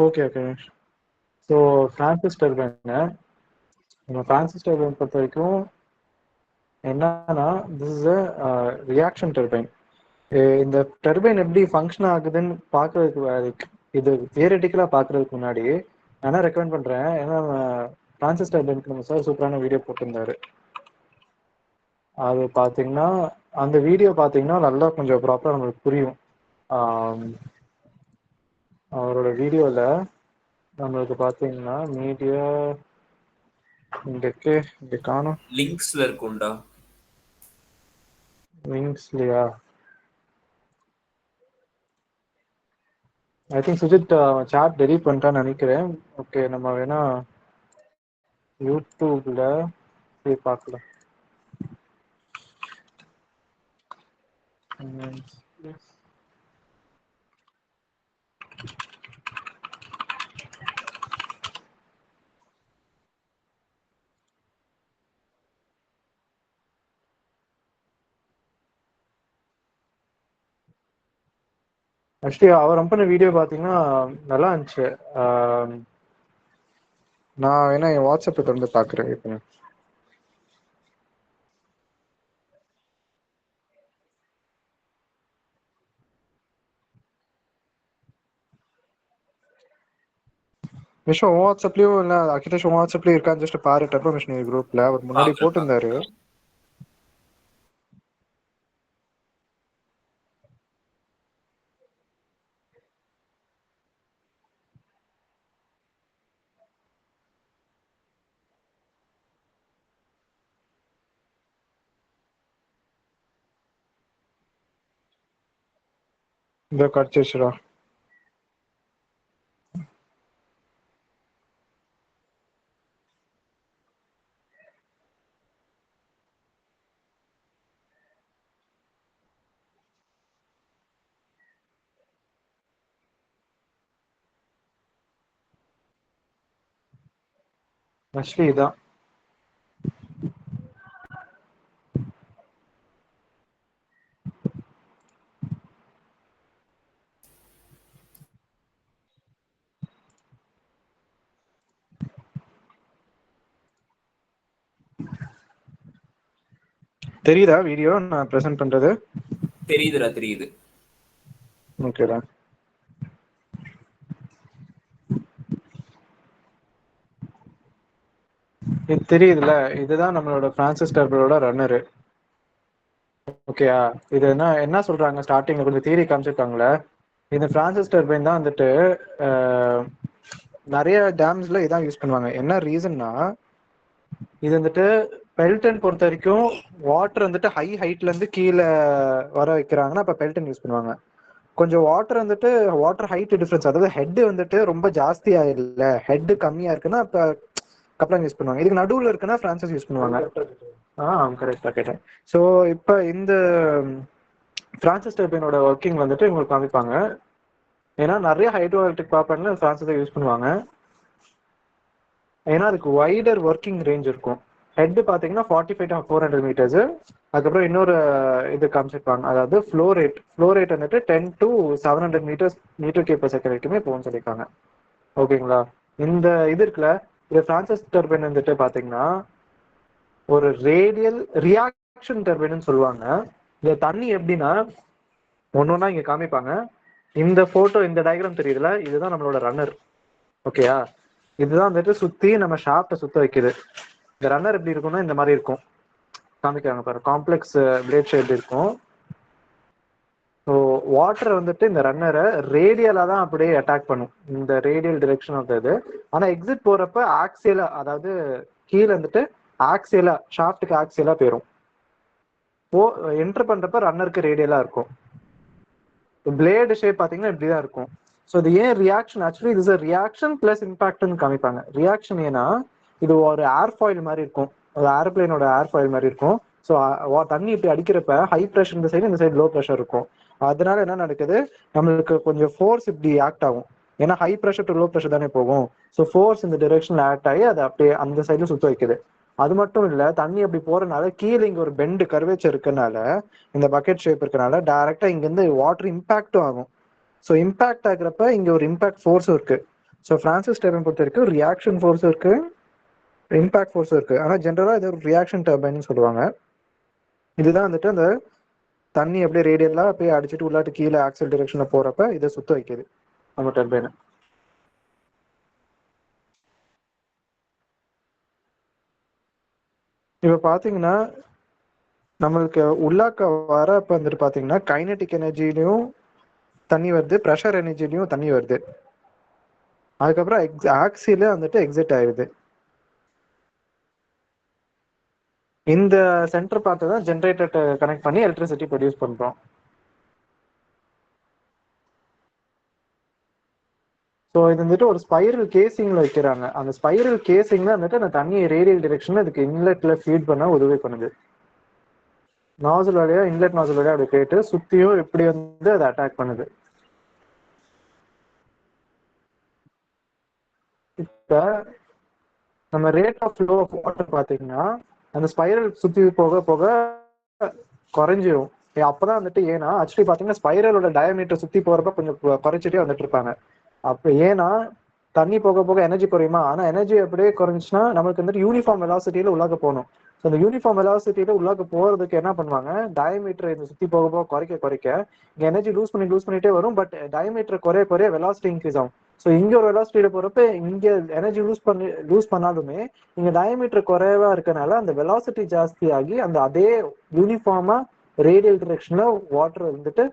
Okay okay. So Francis டர்பைனை நம்ம Francis turbine பொறுத்த வரைக்கும் என்னன்னா, this is a reaction turbine. இந்த டர்பைன் எப்படி ஃபங்க்ஷன் ஆகுதுன்னு பார்க்கறதுக்கு இது தியரட்டிக்கலாக பார்க்கறதுக்கு முன்னாடி நான் ரெக்கமெண்ட் பண்ணுறேன். ஏன்னா ஃப்ரான்சிஸ் டர்பைனுக்கு நம்ம சார் சூப்பரான வீடியோ போட்டிருந்தாரு. அது பார்த்தீங்கன்னா அந்த வீடியோ பார்த்தீங்கன்னா நல்லா கொஞ்சம் ப்ராப்பராக நம்மளுக்கு புரியும். அவரோட வீடியோவில் நம்மளுக்கு பார்த்தீங்கன்னா மீடியா இங்கே காணும். லிங்க்ஸ்ல இருக்கும்டா. லிங்க்ஸ்லையா? I think Sujith chat delete பண்ணிட்டான்னு நினைக்கிறேன். ஓகே, நம்ம வேணா யூடியூப்ல போய் பார்க்கலாம். ஆக்சுவலி அவர் ரன் பண்ண வீடியோ பார்த்தீங்கன்னா நல்லா இருந்துச்சு. நான் வேணா என் வாட்ஸ்அப்பை திறந்து பார்க்குறேன். இப்போ மிஷோ வாட்ஸ்அப்லயும் இல்லை அகிலேஷ் வாட்ஸ்அப்லயும் இருக்கான்னு ஜஸ்ட் பாரு. டர்போ மிஷினரி குரூப்ல அவர் முன்னாடி போட்டிருந்தாரு. இந்த கட்சிரா ஆக்சுவலி இதான். தெரியுதா வீடியோ நான் பிரசன்ட் பண்றது? தெரியுதுடா, தெரியுது. ஓகேடா. இது தெரியுதுல்ல, இதுதான் நம்மளோட ஃப்ரான்சிஸ் டர்பைனோட ரன்னரு. ஓகேயா? இது என்ன சொல்றாங்க ஸ்டார்டிங்ல கொஞ்சம் தியரி காமிச்சிருக்காங்களே. இந்த ஃப்ரான்சிஸ் டர்பைன் தான் வந்துட்டு நிறைய டேம்ஸ்ல இதான் யூஸ் பண்ணுவாங்க. என்ன ரீசன்னா, இது வந்துட்டு பெல்டன் பொறுத்த வரைக்கும் வாட்டர் வந்துட்டு ஹை ஹைட்ல இருந்து கீழே வர வைக்கிறாங்கன்னா அப்ப பெல்டன் யூஸ் பண்ணுவாங்க. கொஞ்சம் வாட்டர் வந்துட்டு வாட்டர் ஹைட் டிஃபரன்ஸ், அதாவது ஹெட் வந்துட்டு ரொம்ப ஜாஸ்தி ஆயிடல, ஹெட் கம்மியா இருக்குன்னா அப்ப கப்ளான் யூஸ் பண்ணுவாங்க. இதுக்கு நடுவில் இருக்குன்னா ஃப்ரான்சிஸ் யூஸ் பண்ணுவாங்க. கரெக்டா கேட்டேன். ஸோ இப்போ இந்த ஃப்ரான்சிஸ் டர்பைனோட ஒர்க்கிங் வந்துட்டு உங்களுக்கு காமிப்பாங்க. ஏன்னா நிறைய ஹைட்ரோ எலக்ட்ரிக் பவர் பிளான்ட்ல ஃப்ரான்சிஸை யூஸ் பண்ணுவாங்க. ஏன்னா அதுக்கு வைடர் ஒர்க்கிங் ரேஞ்ச் இருக்கும். ஹெட் பார்த்தீங்கன்னா 45 to 400 மீட்டர்ஸ். அதுக்கப்புறம் இன்னொரு இது காமிச்சிருப்பாங்க, அதாவது ஃப்ளோ ரேட் வந்துட்டு 10 to 700 metre cube per second வரைக்குமே போகும்னு சொல்லியிருக்காங்க. ஓகேங்களா? இந்த இது இருக்குல்ல, இது ஃப்ரான்சிஸ் டர்பைன் வந்துட்டு பார்த்தீங்கன்னா ஒரு ரேடியல் ரியாக்ஷன் டர்பைன்னு சொல்லுவாங்க. இந்த தண்ணி எப்படின்னா ஒன்னொன்னா இங்க காமிப்பாங்க. இந்த போட்டோ, இந்த டயக்ராம் தெரியுதுல, இதுதான் நம்மளோட ரன்னர். ஓகேயா? இதுதான் வந்துட்டு சுத்தி நம்ம ஷாப்டை சுத்த வைக்குது. இந்த ரன்னர் எப்படி இருக்கும்னா இந்த மாதிரி இருக்கும். காமிக்கிறாங்க பாரு, காம்ப்ளெக்ஸ் பிளேட் ஷேப் இருக்கும். ஸோ வாட்டர் வந்துட்டு இந்த ரன்னரை ரேடியலா தான் அப்படியே அட்டாக் பண்ணும், இந்த ரேடியல் டிரெக்ஷன் ஆஃப் இது. ஆனா எக்ஸிட் போறப்ப ஆக்சியலா, அதாவது கீழே வந்துட்டு ஆக்சியலா, ஷாஃப்ட்டுக்கு ஆக்சியலா போயிடும். என்டர் பண்றப்ப ரன்னருக்கு ரேடியலா இருக்கும். பிளேடு ஷேப் பாத்தீங்கன்னா இப்படிதான் இருக்கும். ஸோ இது ஏன் ரியாக்ஷன்? ஆக்சுவலி இது ரியாக்ஷன் பிளஸ் இம்பாக்ட்னு காமிப்பாங்க. ரியாக்ஷன் ஏன்னா இது ஒரு ஏர்ஃபாயில் மாதிரி இருக்கும், ஒரு ஏர்பிளைனோட ஏர்ஃபாயில் மாதிரி இருக்கும். ஸோ தண்ணி இப்படி அடிக்கிறப்ப ஹை ப்ரெஷர் இந்த சைடு, இந்த சைடு லோ ப்ரெஷர் இருக்கும். அதனால என்ன நடக்குது, நம்மளுக்கு கொஞ்சம் ஃபோர்ஸ் இப்படி ஆக்ட் ஆகும். ஏன்னா high pressure to low pressure தானே போகும். ஸோ ஃபோர்ஸ் இந்த டிரெக்ஷன்ல ஆக்ட் ஆகி அதை அப்படியே அந்த சைடுல சுத்த வைக்குது. அது மட்டும் இல்ல, தண்ணி அப்படி போறதுனால கீழே இங்க ஒரு பெண்டு கர்வேச்சர் இருக்கனால, இந்த பக்கெட் ஷேப் இருக்கனால டைரக்டா இங்க இருந்து வாட்டர் இம்பாக்டும் ஆகும். ஸோ இம்பாக்ட் ஆகுறப்ப இங்க ஒரு இம்பாக்ட் ஃபோர்ஸும் இருக்கு. ஸோ ஃப்ரான்சிஸ் டர்பைன் பொறுத்த வரைக்கும் ரியாக்ஷன் ஃபோர்ஸும் இருக்கு, இம்பாக்ட் ஃபோர்ஸும் இருக்கு. ஆனால் ஜென்ரலாக இது ஒரு ரியாக்ஷன் டர்பைன்னு சொல்லுவாங்க. இதுதான் வந்துட்டு அந்த தண்ணி அப்படியே ரேடியலாக அப்படியே அடிச்சுட்டு உள்ளாட்டு கீழே ஆக்சல் டிரெக்ஷனில் போகிறப்ப இதை சுத்த வைக்குது நம்ம டர்பைனை. இப்போ பார்த்தீங்கன்னா நம்மளுக்கு உள்ளாக்க வரப்ப வந்துட்டு பார்த்தீங்கன்னா கைனட்டிக் எனர்ஜிலையும் தண்ணி வருது, ப்ரெஷர் எனர்ஜிலையும் தண்ணி வருது. அதுக்கப்புறம் ஆக்சில வந்துட்டு எக்ஸிட் ஆயிடுது. இந்த சென்டர் பார்த்து தான் ஜென்ரேட்டர் கனெக்ட் பண்ணி எலக்ட்ரிசிட்டி ப்ரொடியூஸ் பண்றோம். ஸோ இது வந்துட்டு ஒரு ஸ்பைரல் கேசிங்ல வைக்கிறாங்க. அந்த ஸ்பைரல் கேசிங்ல வந்துட்டு அந்த தண்ணியை ரேடியல் டிரெக்ஷன்ல இதுக்கு இன்லெட்ல ஃபீட் பண்ண உதவி பண்ணுது. நாசல் வழியா இன்லெட் நாசல் வழியா அப்படி போயிட்டு சுத்தியும் இப்படி வந்து அதை அட்டாக் பண்ணுது. இப்ப நம்ம rate of flow of water பாத்தீங்கன்னா அந்த ஸ்பைரல் சுத்தி போக போக குறைஞ்சிரும். அப்பதான் வந்துட்டு ஏன்னா ஆக்சுவலி பாத்தீங்கன்னா ஸ்பைரலோட டயமீட்டர் சுத்தி போறப்ப கொஞ்சம் குறைச்சிட்டே வந்துட்டு இருப்பாங்க. அப்ப ஏன்னா தண்ணி போக போக எனர்ஜி குறையுமா, ஆனா எனர்ஜி அப்படியே குறைஞ்சுன்னா நம்மளுக்கு வந்துட்டு யூனிஃபார்ம் வெலாசிட்டியில உள்ளாக்க போகணும். ஸோ அந்த யூனிஃபார்ம் வெலாசிட்டியில உள்ளாக்க போறதுக்கு என்ன பண்ணுவாங்க, டயமீட்டர் இந்த சுத்தி போக போக குறைக்க இங்க எனர்ஜி லூஸ் பண்ணிட்டே வரும். பட் டயமீட்டர் குறைய வெலாசிட்டி இன்க்ரீஸ் ஆகும். ஸோ இங்க ஒரு வெலாசிட்டியில போறப்ப இங்க எனர்ஜி லூஸ் பண்ணாலுமே இங்க டயமீட்டர் குறைவா இருக்கனால அந்த வெலாசிட்டி ஜாஸ்தி ஆகி அந்த அதே யூனிஃபார்மா ரேடியல் டிரெக்ஷன்ல வாட்டர் வந்துட்டு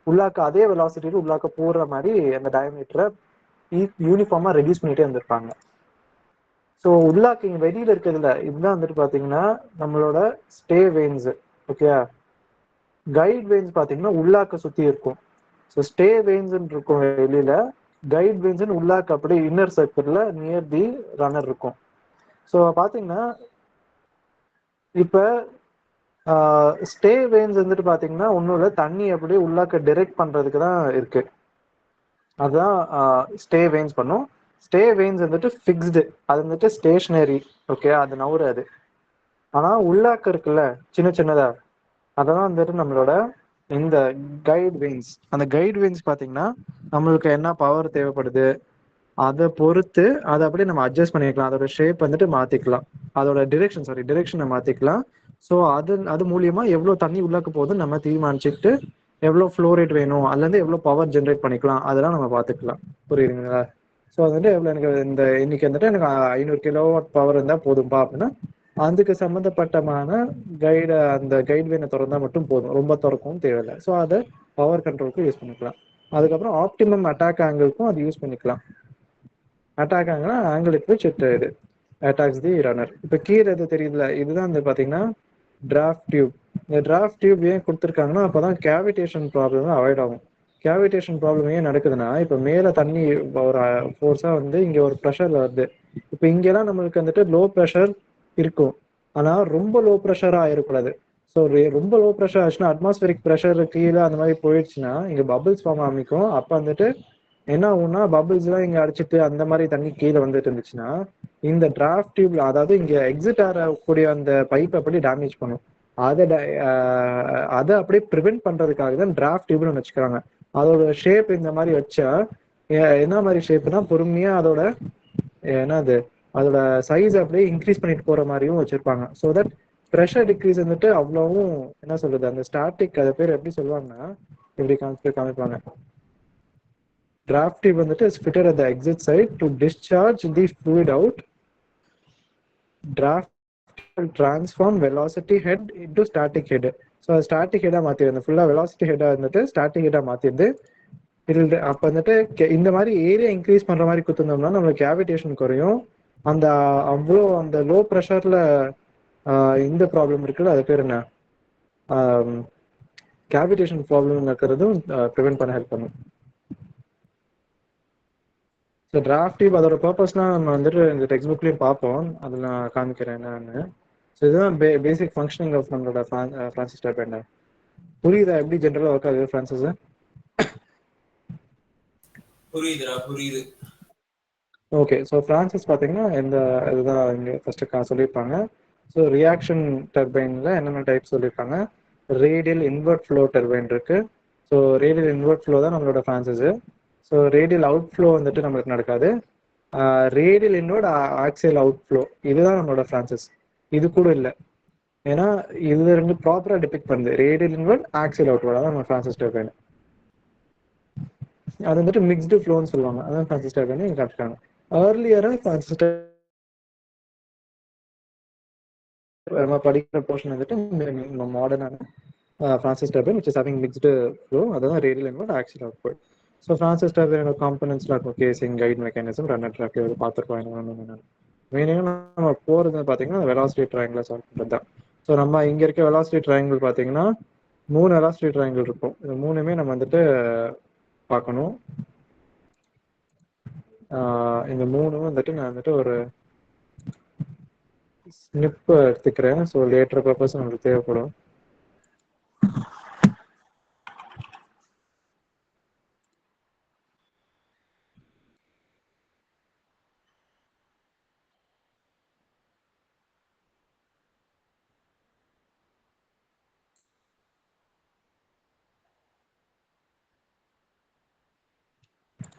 உள்ளாக்க அதே வெலாசிட்டியில உள்ளாக்க போற மாதிரி அந்த டயமீட்டரை யூனிஃபார்மா ரெடியூஸ் பண்ணிட்டே வந்திருப்பாங்க. ஸோ உள்ளாக்க இங்க வெளியில இருக்கிறதுல இதுதான் வந்துட்டு பாத்தீங்கன்னா நம்மளோட stay veins. Okay, guide veins பாத்தீங்கன்னா உள்ளாக்க சுத்தி இருக்கும். ஸோ ஸ்டே வெயின்ஸ் இருக்கும் வெளியில, கைட் வெயின்ஸ் உள்ளாக்க அப்படியே இன்னர் சர்க்கிள்ல நியர் தி ரன்னர் இருக்கும். ஸோ பாத்தீங்கன்னா இப்ப ஸ்டே வெயின்ஸ் வந்துட்டு பாத்தீங்கன்னா ஒன்றும் இல்லை, தண்ணி அப்படியே உள்ளாக்க டிரெக்ட் பண்றதுக்கு தான் இருக்கு. அதுதான் ஸ்டே வெயின்ஸ் பண்ணும். ஸ்டே வெயின்ஸ் வந்துட்டு ஃபிக்ஸ்டு, அது வந்துட்டு ஸ்டேஷனரி. ஓகே, அது நவுறாது. ஆனா உள்ளாக்க இருக்குல்ல சின்ன சின்னதா, அதெல்லாம் வந்துட்டு நம்மளோட இந்த கைட் வெயின்ஸ். அந்த கைட் வெயின்ஸ் பாத்தீங்கன்னா நம்மளுக்கு என்ன பவர் தேவைப்படுது அதை பொறுத்து அதை அப்படியே நம்ம அட்ஜஸ்ட் பண்ணிக்கலாம். அதோட ஷேப் வந்துட்டு மாத்திக்கலாம், அதோட டிரெக்ஷனை மாத்திக்கலாம். ஸோ அது மூலியமா எவ்வளவு தண்ணி உள்ளாக்க போகுதுன்னு நம்ம தீர்மானிச்சுட்டு எவ்வளவு ஃப்ளோ ரேட் வேணும், அதுல இருந்து எவ்வளவு பவர் ஜென்ரேட் பண்ணிக்கலாம் அதெல்லாம் நம்ம பாத்துக்கலாம். புரியுதுங்களா? ஸோ வந்துட்டு எவ்வளவு எனக்கு இன்னைக்கு வந்துட்டு எனக்கு 500 கிலோவாட் பவர் இருந்தா போதும்பா அப்படின்னா அதுக்கு சம்பந்தப்பட்டமான அந்த கைட்வேனை திறந்தா மட்டும் போதும், ரொம்ப திறக்கவும் தேவையில்லை. ஸோ அதை பவர் கண்ட்ரோலுக்கு யூஸ் பண்ணிக்கலாம். அதுக்கப்புறம் ஆப்டிமம் அட்டாக் ஆங்கிளுக்கும் அது யூஸ் பண்ணிக்கலாம். Attack angle which it attacks the runner. இப்போ கீழே எது தெரியுதுல, இதுதான் வந்து பாத்தீங்கன்னா டிராஃப்ட் டியூப். இந்த டிராஃப்ட் டியூப் ஏன் கொடுத்துருக்காங்கன்னா அப்பதான் கேவிடேஷன் ப்ராப்ளம் அவாய்ட் ஆகும். கேவிடேஷன் ப்ராப்ளம் ஏன் நடக்குதுன்னா இப்போ மேல தண்ணி ஒரு ஃபோர்ஸா வந்து இங்க ஒரு ப்ரெஷர்ல வருது. இப்போ இங்கெல்லாம் நம்மளுக்கு வந்துட்டு லோ ப்ரெஷர் இருக்கும், ஆனா ரொம்ப லோ ப்ரெஷரா ஆயிடக்கூடாது. ஸோ ரொம்ப லோ ப்ரெஷர் ஆச்சுன்னா அட்மாஸ்பரிக் ப்ரெஷர் கீழே அந்த மாதிரி போயிடுச்சுன்னா இங்க பபிள்ஸ் ஃபார்ம் ஆரம்பிக்கும். அப்ப வந்துட்டு என்ன ஆகும்னா பபிள்ஸ் எல்லாம் இங்க அடிச்சிட்டு அந்த மாதிரி தண்ணி கீழே வந்துட்டு இருந்துச்சுன்னா இந்த டிராஃப்ட் டியூப்ல, அதாவது இங்க எக்ஸிட் ஆகக்கூடிய அந்த பைப் அப்படி டேமேஜ் பண்ணும். அதை அப்படியே ப்ரிவென்ட் பண்றதுக்காக தான் டிராஃப்ட் டியூப்னு வச்சுக்கிறாங்க. அதோட ஷேப் இந்த மாதிரி வச்சா என்ன மாதிரி ஷேப்னா பொறுமையா அதோட என்னது அதோட சைஸ் அப்படியே இன்க்ரீஸ் பண்ணிட்டு போற மாதிரியும் வச்சிருப்பாங்க. ஸோ தட் ப்ரெஷர் டிக்ரீஸ் வந்துட்டு அவ்வளவும் என்ன சொல்றது, அந்த ஸ்டாட்டிக் அது பேர் எப்படி சொல்லுவாங்கன்னா இப்படி காமிப்பாங்க. டிராஃப்ட் டியூப் வந்துட்டு is fitted at the exit side to discharge the fluid out. Draft will transform velocity head into static head. So static ஹெட்டா மாத்திடுது, ஃபுல்லா வெலாசிட்டி ஹெட்டா இருந்துட்டு ஸ்டாட்டிக் ஹெட்டா மாத்திடுது. அப்ப வந்துட்டு இந்த மாதிரி ஏரியா இன்க்ரீஸ் பண்ற மாதிரி குத்துனோம்னா நம்மளுக்கு கேவிடேஷன் குறையும். அந்த அவ்வளோ அந்த லோ ப்ரெஷர்ல இந்த ப்ராப்ளம் இருக்குல்ல, அது பேர் என்ன, கேவிடேஷன் ப்ராப்ளம் இருக்கிறதும் ப்ரிவென்ட் பண்ண ஹெல்ப் பண்ணும். ஸோ டிராஃப்ட் டியூப் அதோட பர்பஸ்லாம் நம்ம வந்துட்டு இந்த டெக்ஸ்ட் புக்லேயும் பார்ப்போம், அதில் நான் காமிக்கிறேன் என்னன்னு. ஸோ இதுதான் பேசிக் ஃபங்க்ஷனிங் ஆஃப் நம்மளோட ஃப்ரான்சிஸ் டர்பைன். புரியுதா எப்படி ஜென்ரலாக ஒர்க் ஆகுது ஃப்ரான்சிஸ்? புரியுது. ஓகே, ஸோ ஃப்ரான்சிஸ் பார்த்தீங்கன்னா இந்த இதுதான் இங்கே ஃபர்ஸ்ட் சொல்லியிருப்பாங்க. ஸோ ரியாக்ஷன் டர்பைனில் என்னென்ன டைப் சொல்லியிருப்பாங்க. ரேடியல் இன்வெர்ட் ஃப்ளோ டர்பைன் இருக்கு. ஸோ ரேடியல் இன்வெர்ட் ஃப்ளோ தான் நம்மளோட Francis. So radial out flow வந்துட்டு நம்மளுக்கு நடக்காது. ரேடியல் இன்வர்ட் ஆக்சியல் அவுட்ஃப்ளோ இதுதான் நம்மளோட ஃப்ரான்சிஸ். இது கூட இல்லை. ஏன்னா இது ரெண்டு ப்ராப்பரா டிபிக்ட் பண்ணுது. ரேடியல் இன்வர்ட் ஆக்சியல் அவுட்வர்ட் அதான் நம்ம ஃப்ரான்சிஸ் டர்பைன். அது வந்துட்டு மிக்ஸ்டு ஃப்ளோன்னு சொல்லுவாங்க. அதான் ஃப்ரான்சிஸ் டர்பைன் இங்க காட்டுறாங்க. ஏர்லியரா ஃப்ரான்சிஸ் நம்ம படிக்கிற போர்ஷன் வந்துட்டு மாடர்னான Francis turbine which is having mixed flow, அதான் radial inward axial outward. So Francis டர்பைனோட காம்பனன்ட்ஸ்லாம் இருக்கும். Casing, guide mechanism, runner track இது பார்த்துருப்போம். மெயினாக நம்ம போகிறது பார்த்தீங்கன்னா வெலாசிட்டி ட்ரையாங்கிள் சால்வ் பண்ணுறது தான். ஸோ நம்ம இங்கே இருக்க வெலாசிட்டி ட்ரையாங்கிள் பார்த்தீங்கன்னா 3 வெலாசிட்டி ட்ரையாங்கிள் இருக்கும். இது மூணுமே நம்ம வந்துட்டு பார்க்கணும். இந்த மூணும் வந்துட்டு நான் வந்துட்டு ஒரு ஸ்னிப் எடுத்துக்கிறேன். ஸோ லேட்டர் பர்பஸ் நம்மளுக்கு தேவைப்படும்.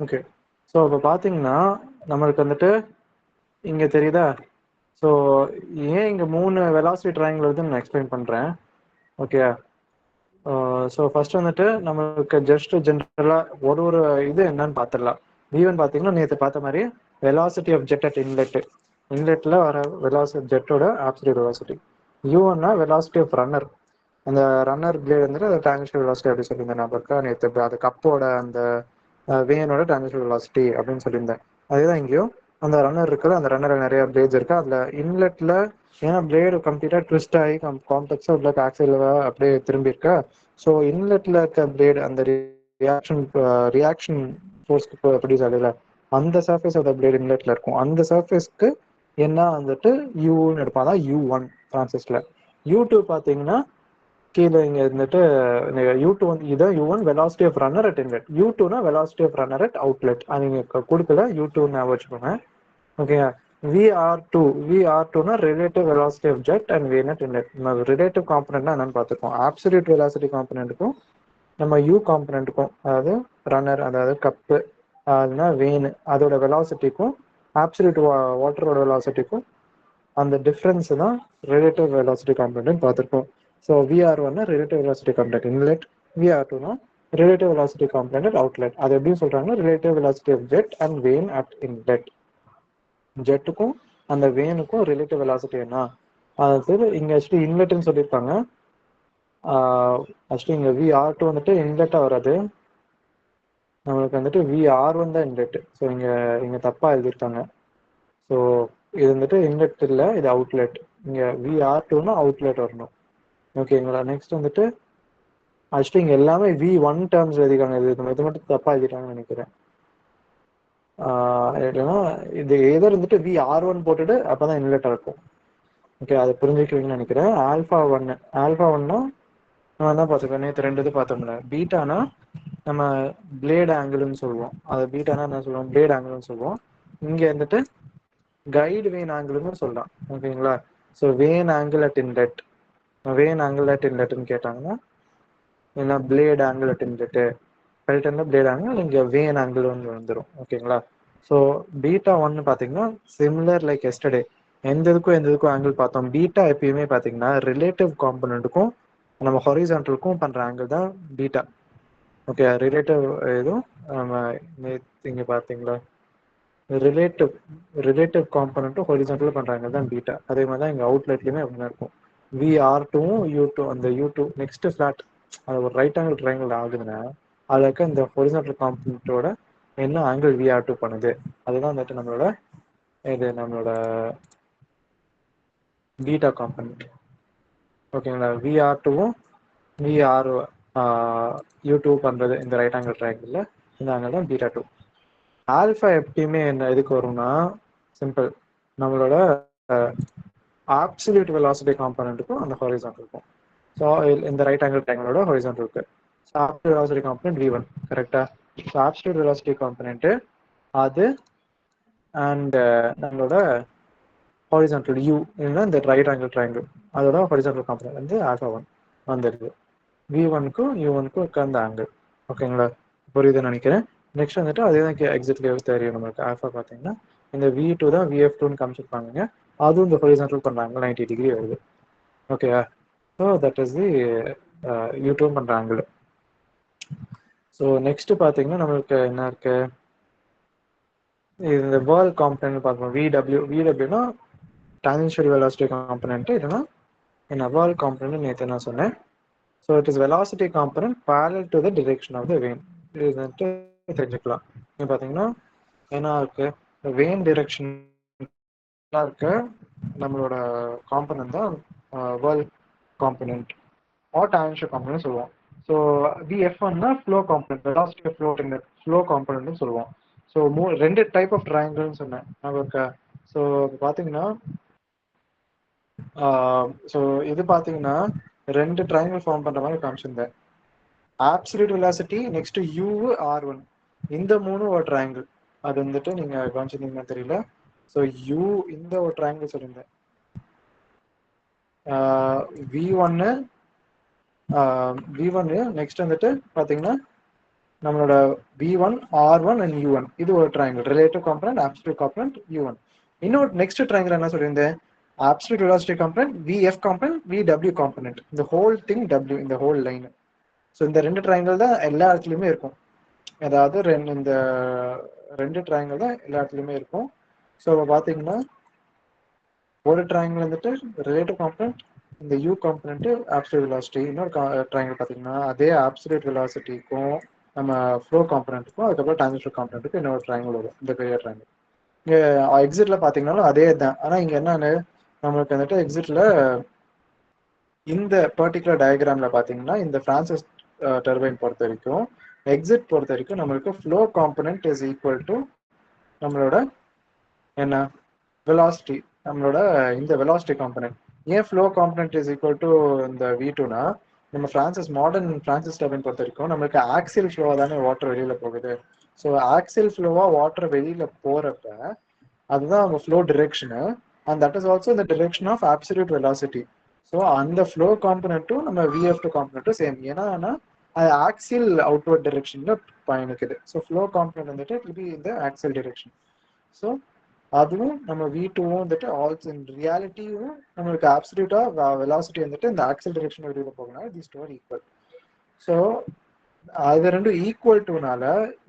ஓகே, ஸோ இப்போ பார்த்தீங்கன்னா நம்மளுக்கு வந்துட்டு இங்கே தெரியுதா? ஸோ ஏன் இங்கே 3 வெலாசிட்டி ட்ரையாங்கிள் வந்து நான் எக்ஸ்பிளைன் பண்ணுறேன். ஓகே, ஸோ ஃபர்ஸ்ட் வந்துட்டு நம்மளுக்கு ஜஸ்ட் ஜென்ரலாக ஒரு இது என்னன்னு பார்த்துடலாம். V1 பார்த்தீங்கன்னா நேற்று பார்த்த மாதிரி வெலாசிட்டி ஆஃப் ஜெட் அட் இன்லெட்டில் வர வெலாசிட்டி ஜெட்டோட ஆப்சல்யூட் வெலாசிட்டி. U1னா வெலாசிட்டி ஆஃப் ரன்னர். அந்த ரன்னர் பிளேட் வந்துட்டு அது டான்ஜென்ஷியல் வெலாசிட்டி அப்படி சொல்லியிருந்தேன். நான் இருக்கா நேற்று அது கப்போட அந்த வேனோட டான்ஜென்ஷியல் வெலாசிட்டி அப்படின்னு சொல்லியிருந்தேன். அதுதான் இங்கேயும் அந்த ரன்னர் இருக்குது. அந்த ரன்னரில் நிறைய பிளேட்ஸ் இருக்குது. அதில் இன்லெட்டில் ஏன்னா பிளேடு கம்ப்ளீட்டாக ட்விஸ்ட் ஆகி காம்ப்ளெக்ஸாக உள்ள ஆக்சில் அப்படியே திரும்பி இருக்கா. ஸோ இன்லெட்டில் இருக்க பிளேடு அந்த ரியாக்ஷன் ஃபோர்ஸ்க்கு ப்ரொடியூஸ் ஆகுதுல, அந்த சர்ஃபேஸ் ஆஃப் த பிளேட் இன்லெட்டில் இருக்கும். அந்த சர்ஃபேஸ்க்கு என்ன வந்துட்டு யூன்னு எடுப்போம். அதான் U1 டிரான்சிஸ்டில். U2 பார்த்தீங்கன்னா கீழே இங்கே இருந்துட்டு U2 வந்து இதான் U1 velocity of runner at inlet. U2னா velocity of runner at outlet. அது நீங்கள் கொடுக்கல, U2 ஞாபகம் வச்சுக்கோங்க. ஓகேங்க. VR2னா relative velocity of jet and vane at inlet. நம்ம ரிலேட்டிவ் காம்பனன்ட்னா என்னன்னு பார்த்துருக்கோம். ஆப்சல்யூட் வெலாசிட்டி காம்பனண்ட்டுக்கும் நம்ம U காம்பனண்ட்டுக்கும், அதாவது ரன்னர் அதாவது கப்பு அதுனா வேனு அதோட வெலாசிட்டிக்கும் ஆப்சல்யூட் வாட்டரோட வெலாசிட்டிக்கும் அந்த டிஃப்ரென்ஸ் தான் ரிலேட்டிவ் வெலாசிட்டி காம்பனன்ட்னு பார்த்துருக்கோம். ஸோ VR1னா ரிலேட்டிவ் வெலாசிட்டி காம்பனன்ட் இன்லெட், VR2னா ரிலேட்டிவ் வெலாசிட்டி காம்பனன்ட் அவுட்லெட். அது எப்படி சொல்றாங்கன்னா relative velocity of jet and vane at inlet. ஜெட்டுக்கும் அந்த வேனுக்கும் ரிலேட்டிவ் வெலாசிட்டி என்ன, அது இங்கே ஆக்சுவலி இன்லெட்னு சொல்லியிருக்காங்க. ஆக்சுவலி இங்கே VR2 வந்துட்டு இன்லெட்டாக வராது, நம்மளுக்கு வந்துட்டு VR1 தான் இன்லெட். ஸோ இங்கே தப்பாக எழுதியிருக்காங்க. ஸோ இது வந்துட்டு இன்லெட் இல்லை, இது அவுட்லெட். இங்கே VR2னா அவுட்லெட் வரணும். ஓகேங்களா. நெக்ஸ்ட் வந்துட்டு ஆக்சுவலி இங்கே எல்லாமே V1 டேர்ம்ஸ் எழுதிக்காங்க. இது மட்டும் தப்பாக எழுதிட்டாங்கன்னு நினைக்கிறேன். இல்லைன்னா இது எதர் வந்துட்டு VR1 போட்டுட்டு அப்போ தான் இன்லெட்டாக இருக்கும். ஓகே, அதை புரிஞ்சுக்குவீங்கன்னு நினைக்கிறேன். ஆல்ஃபா ஒன்னா நம்ம என்ன பார்த்துக்கோம், நேற்று 2 இது பார்த்தோம்ல. பீட்டானா நம்ம பிளேட் ஆங்கிள்னு சொல்லுவோம். அது பீட்டானா என்ன சொல்லுவோம், பிளேட் ஆங்கிள்னு சொல்லுவோம். இங்கே வந்துட்டு கைடு வேன் ஆங்கிள்னு சொல்லலாம். ஓகேங்களா. So vane angle at inlet, vane angle at இன்லெட்னு கேட்டாங்கன்னா என்ன பிளேட் ஆங்கிள் அட் இன்லெட்டு பெல்டன்ல பிளேட் ஆங்கிள், இங்கே வேன் ஆங்கிள் ஒன்று வந்துடும். ஓகேங்களா. ஸோ பீட்டா ஒன்னு பார்த்தீங்கன்னா சிமிலர் லைக் எஸ்டர்டே எந்த இதுக்கும் ஆங்கிள் பார்த்தோம். பீட்டா எப்பயுமே பார்த்தீங்கன்னா ரிலேட்டிவ் காம்பனண்ட்டுக்கும் நம்ம ஹொரிசான்டலுக்கும் பண்ணுற ஆங்கிள் தான் பீட்டா. ஓகே, ரிலேட்டிவ் இதுவும் நம்ம இங்கே பார்த்தீங்களா ரிலேட்டிவ் காம்பனண்ட்டும் ஹொரிசான்டலும் பண்ணுற ஆங்கிள் தான் பீட்டா. அதே மாதிரி தான் இங்கே அவுட்லெட்லையுமே அப்படின்னா இருக்கும். VR2வும் U2 அந்த U2 நெக்ஸ்ட் ஃபிளாட் அது ஒரு ரைட் ஆங்கிள் ட்ரையாங்கிள் ஆகுதுன்னா அதில் இருக்க இந்த ஹொரிசான்டல் காம்பனண்ட்டோட என்ன ஆங்கிள் VR2 பண்ணுது அதுதான் வந்துட்டு நம்மளோட பீட்டா காம்பனண்ட். ஓகேங்களா. VR2வும் VR U2 பண்ணுறது இந்த ரைட் ஆங்கிள் ட்ரையாங்கிளில் இந்த ஆங்கிள் தான் பீட்டா 2. ஆல்ஃபா எப்பயுமே என்ன எதுக்கு வரும்னா சிம்பிள், நம்மளோட ஆப்சல்யூட் வெலாசிட்டி காம்பனண்ட்டுக்கும் அந்த ஹொரிசான்டலுக்கும். ஸோ இந்த ரைட் ஆங்கிள் ட்ரையாங்கிளோட ஹொரிசான்டலுக்கு ஆப்சல்யூட் வெலாசிட்டி காம்பனண்ட் V1 கரெக்டா. ஸோ ஆப்சல்யூட் வெலாசிட்டி காம்பனண்ட் அது அண்ட் நம்மளோட ஹாரிசான்டல் U இல்லைன்னா இந்த ரைட் ஆங்கிள் ட்ரையாங்கிள் அதோட ஹாரிசான்டல் காம்பனண்ட் வந்து α1 வந்துடுது. V1க்கும் U1க்கும் இருக்க அந்த ஆங்கிள். ஓகேங்களா, புரியுதுன்னு நினைக்கிறேன். நெக்ஸ்ட் வந்துட்டு அதே தான் எக்ஸிட்லேயே தெரியும் நம்மளுக்கு. ஆல்ஃபா பார்த்தீங்கன்னா இந்த V2 தான் VF2ன்னு காமிச்சிருப்பாங்க. அதுவும் இந்த ஹொரிசான்டல் பண்றாங்க 90 டிகிரி வருது. ஓகேவா? So that is the U2 பண்ற ஆங்கிள். ஸோ நெக்ஸ்ட் பார்த்தீங்கன்னா நம்மளுக்கு என்ன இருக்கு, இந்த வேர்ல் காம்பனன்ட் பார்க்கணும். VWனா டான்ஜென்ஷியல் வெலாசிட்டி காம்பனன்ட், இதுனா என்ன வேர்ல் காம்பனன்ட் நேற்று நான் சொன்னேன். So it is velocity component parallel to the direction of the vane. இது வந்துட்டு தெரிஞ்சுக்கலாம். இப்போ பார்த்தீங்கன்னா என்ன இருக்கு, வேன் டிரெக்ஷன் இருக்க நம்மளோட காம்பனன்ட் தான் whirl component or tangential component சொல்லுவோம். ஸோ VF1 தான் flow component, velocity of flow காம்பனன்ட்னு சொல்லுவோம். ஸோ ரெண்டு டைப் ஆஃப் ட்ரையாங்கிள்னு சொன்னேன் நமக்கு. ஸோ பார்த்தீங்கன்னா ஸோ இது பார்த்தீங்கன்னா ரெண்டு ட்ரையாங்கிள் ஃபார்ம் பண்ணுற மாதிரி காமிச்சிருந்தேன். Absolute velocity next U R1 இந்த மூணு ஒரு ட்ரையாங்கிள். அது வந்துட்டு நீங்க காமிச்சிருந்தீங்கன்னா தெரியல. ஸோ U இந்த ஒரு ட்ரையாங்கிள் சொல்லியிருந்தேன். V1 நெக்ஸ்ட் வந்துட்டு பார்த்தீங்கன்னா நம்மளோட V1 R1 அண்ட் U1 இது ஒரு triangle, relative component, absolute component, U1. இன்னொரு நெக்ஸ்ட் ட்ரையாங்கிள் என்ன சொல்லியிருந்தேன், absolute velocity component, VF component, VW component, இந்த ஹோல் திங் W, இந்த ஹோல் லைன். ஸோ இந்த ரெண்டு ட்ரையாங்கிள் தான் எல்லா இடத்துலையுமே இருக்கும். அதாவது இந்த ரெண்டு ட்ரையாங்கிள் தான் எல்லா இடத்துலையுமே இருக்கும். ஸோ பார்த்தீங்கன்னா ஒரு ட்ரையாங்கிள் வந்துட்டு ரிலேட்டிவ் காம்பனன்ட், இந்த U காம்பனன்ட் ஆப்சல்யூட் வெலாசிட்டி. இன்னொரு ட்ரையாங்கிள் பார்த்தீங்கன்னா அதே ஆப்சல்யூட் வெலாசிட்டிக்கும் நம்ம ஃப்ளோ காம்பனன்ட்டுக்கும் அதுக்கப்புறம் டான்ஜென்ஷியல் காம்பனன்ட்டுக்கும் இன்னொரு ட்ரையாங்கிள் வரும், இந்த பெரிய ட்ரையாங்கிள். இங்கே எக்ஸிட்ல பார்த்தீங்கன்னாலும் அதே தான். ஆனால் இங்கே என்னன்னு நம்மளுக்கு வந்துட்டு எக்ஸிட்ல இந்த பர்டிகுலர் டயக்ராம்ல பார்த்தீங்கன்னா இந்த பிரான்சிஸ் டர்பைன் பொறுத்த வரைக்கும், எக்ஸிட் பொறுத்த வரைக்கும் நம்மளுக்கு flow component is equal to நம்மளோட என்ன வெலாசிட்டி, நம்மளோட இந்த வெலாசிட்டி காம்பனன்ட். ஏன் flow component is equal to இந்த V2னா, நம்ம மாடர்ன் பிரான்சிஸ் டர்பைன் பொறுத்த வரைக்கும் நம்மளுக்கு ஆக்சியல் ஃப்ளோவா தானே வாட்டர் வெளியில போகுது. ஸோ ஆக்சியல் ஃப்ளோவா வாட்டர் வெளியில போறப்ப அதுதான் அவங்க flow direction, and that is also இந்த direction of absolute velocity. So அந்த ஃப்ளோ காம்பனண்ட்டும் நம்ம VF2 காம்பனண்ட்டும் சேம். ஏன்னா அது ஆக்சியல் அவுட்வர்ட் டிரெக்ஷன்ல பயணிக்குது. ஸோ ஃப்ளோ காம்பனண்ட் வந்துட்டு இட் வில் பி இந்த ஆக்சியல் டிரெக்ஷன். ஸோ அதுவும் நம்ம V2வும் வந்துட்டு ஆல்சோ இன் ரியாலிட்டியும் நம்மளுக்கு ஆப்சல்யூட்டா வெலாசிட்டி வந்துட்டு இந்த ஆக்சியல் டிரெக்ஷன் வெளியில போகணும். தி ஸ்டோர் ஈக்குவல். ஸோ அது ரெண்டும் ஈக்குவல் டுனால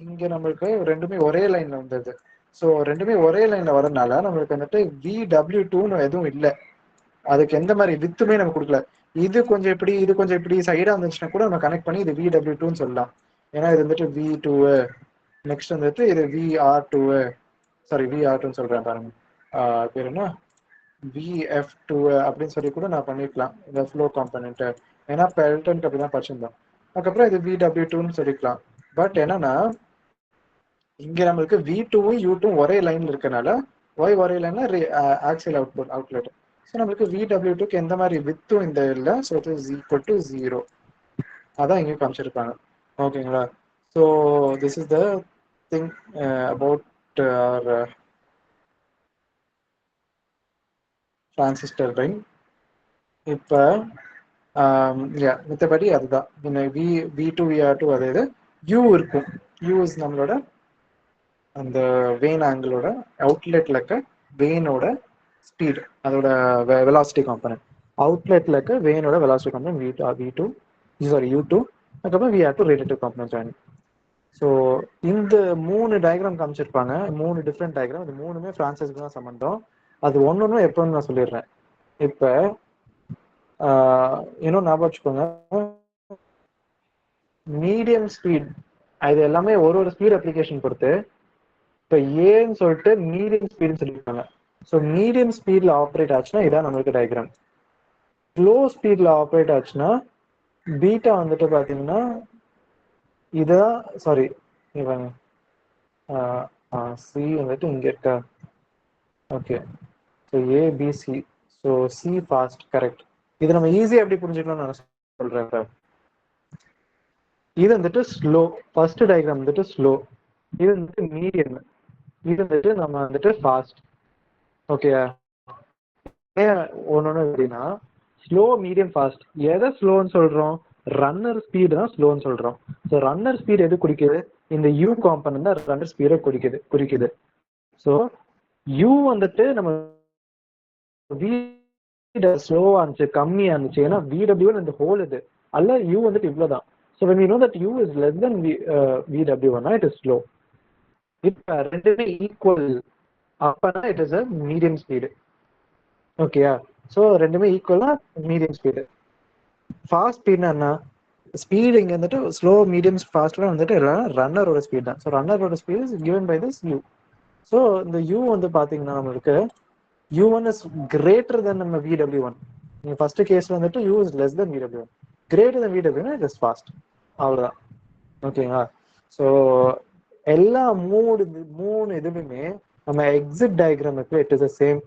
இங்க நம்மளுக்கு ரெண்டுமே ஒரே லைன்ல வந்தது. ஸோ ரெண்டுமே ஒரே லைன்ல வரதுனால நம்மளுக்கு வந்துட்டு VW2ன்னு எதுவும் இல்லை. அதுக்கு எந்த மாதிரி வித்துமே நம்ம கொடுக்கல. இது கொஞ்சம் இப்படி இது கொஞ்சம் இப்படி சைடா வந்துச்சுன்னா கூட நம்ம கனெக்ட் பண்ணி இது VW2ன்னு சொல்லலாம். ஏன்னா இது வந்துட்டு V2, நெக்ஸ்ட் வந்துட்டு இது VR2, சாரி VR2ன்னு சொல்றேன் பாருங்க, பேர் என்ன VF2 அப்படின்னு சொல்லி கூட நான் பண்ணிக்கலாம் இந்த ஃப்ளோ காம்பனன்ட். ஏன்னா பெல்டன்ட் அப்படிதான் படிச்சிருந்தோம். அதுக்கப்புறம் இது VW2ன்னு சொல்லிக்கலாம். பட் என்னன்னா இங்க நம்மளுக்கு V2வும் U2வும் ஒரே லைன்ல இருக்கனால ஒரே லைன்ல ஆக்சியல் அவுட்லெட். ஸோ நம்மளுக்கு VW2க்கு எந்த மாதிரி வித்தும் இந்த இல்லை. So it is equal to 0. அதான் இங்கே காமிச்சிருப்பாங்க. ஓகேங்களா? So this is the thing about our Francis turbine. இப்போ மித்தபடி அதுதான் V2 VR2 அதே இது. U இருக்கும். U இஸ் நம்மளோட அந்த வெயின் ஆங்கிளோட அவுட்லெட்ல இருக்க வெயினோட ஸ்பீட், அதோட வெலாசிட்டி காம்பனன்ட். அவுட்லெட்ல இருக்க வெயினோட வெலாசிட்டி காம்பனன்ட் V2, U2, அதுக்கப்புறம் VR2 relative component join. So இந்த 3 டயக்ராம் காமிச்சிருப்பாங்க, 3 டிஃப்ரெண்ட் டயக்ராம். இது 3மே பிரான்சிஸ்க்கு தான் சம்பந்தம். அது ஒன்னொன்னும் எப்போன்னு நான் சொல்லிடுறேன். இப்போ இன்னும் ஞாபகம் வச்சுக்கோங்க, மீடியம் ஸ்பீட் இது எல்லாமே ஒரு ஸ்பீட் அப்ளிகேஷன் பொறுத்து. இப்போ ஏன்னு சொல்லிட்டு மீடியம் ஸ்பீட்னு சொல்லியிருக்காங்க. ஸோ மீடியம் ஸ்பீட்ல ஆப்ரேட் ஆச்சுன்னா இதான் நம்மளுக்கு டயக்ராம். ஸ்லோ ஸ்பீட்ல ஆப்ரேட் ஆச்சுன்னா பீட்டா வந்துட்டு பார்த்தீங்கன்னா இதான், சாரி இவங்க சி வந்துட்டு இங்கே இருக்கா. Okay, so ABC. So C fast, correct. இது நம்ம ஈஸியாக எப்படி புரிஞ்சுக்கணும்னு நான் சொல்கிறேன். இது வந்துட்டு ஸ்லோ, ஃபர்ஸ்ட் டயக்ராம் வந்துட்டு ஸ்லோ, இது வந்துட்டு மீடியம், இது வந்துட்டு நம்ம வந்துட்டு ஃபாஸ்ட். ஓகே, ஒன்னொன்னு எப்படின்னா ஸ்லோ, மீடியம், ஃபாஸ்ட். எதை ஸ்லோன்னு சொல்றோம்? ரன்னர் ஸ்பீடு தான் ஸ்லோன்னு சொல்றோம். ஸோ ரன்னர் ஸ்பீடு எது குறிக்குது? இந்த U காம்பனன்ட் தான் ரன்னர் ஸ்பீடை குறிக்குது. ஸோ யூ வந்துட்டு நம்ம ஸ்லோவா இருந்துச்சு, கம்மியா இருந்துச்சு. ஏன்னா VW இந்த ஹோல் இது அல்ல, யூ வந்துட்டு இவ்வளவுதான். So when we know that u is less than VW1, it is slow. இப்ப ரெண்டுமே ஈக்குவல் அப்பனா it is a medium speed. ஓகேயா? ஸோ ரெண்டுமே ஈக்குவலா மீடியம் ஸ்பீடு. ஃபாஸ்ட் ஸ்பீட்னா என்ன? ஸ்பீடு இங்க வந்துட்டு ஸ்லோ, மீடியம், ஃபாஸ்ட்லாம் வந்துட்டு எல்லாம் ரன்னரோட ஸ்பீட் தான். ஸோ ரன்னரோட speed is given by this u. So இந்த u வந்து பாத்தீங்கன்னா நம்மளுக்கு u1 is greater than நம்ம VW1. நீங்க ஃபர்ஸ்ட் கேஸ்ல வந்துட்டு u is less than VW1. greater than VW1 it is fast. அவ்வளவுதான். ஓகேங்களா? ஸோ எல்லா மூணு இதுலுமே நம்ம எக்ஸிட் டயக்ராமுக்கு இட் இஸ் சேம்.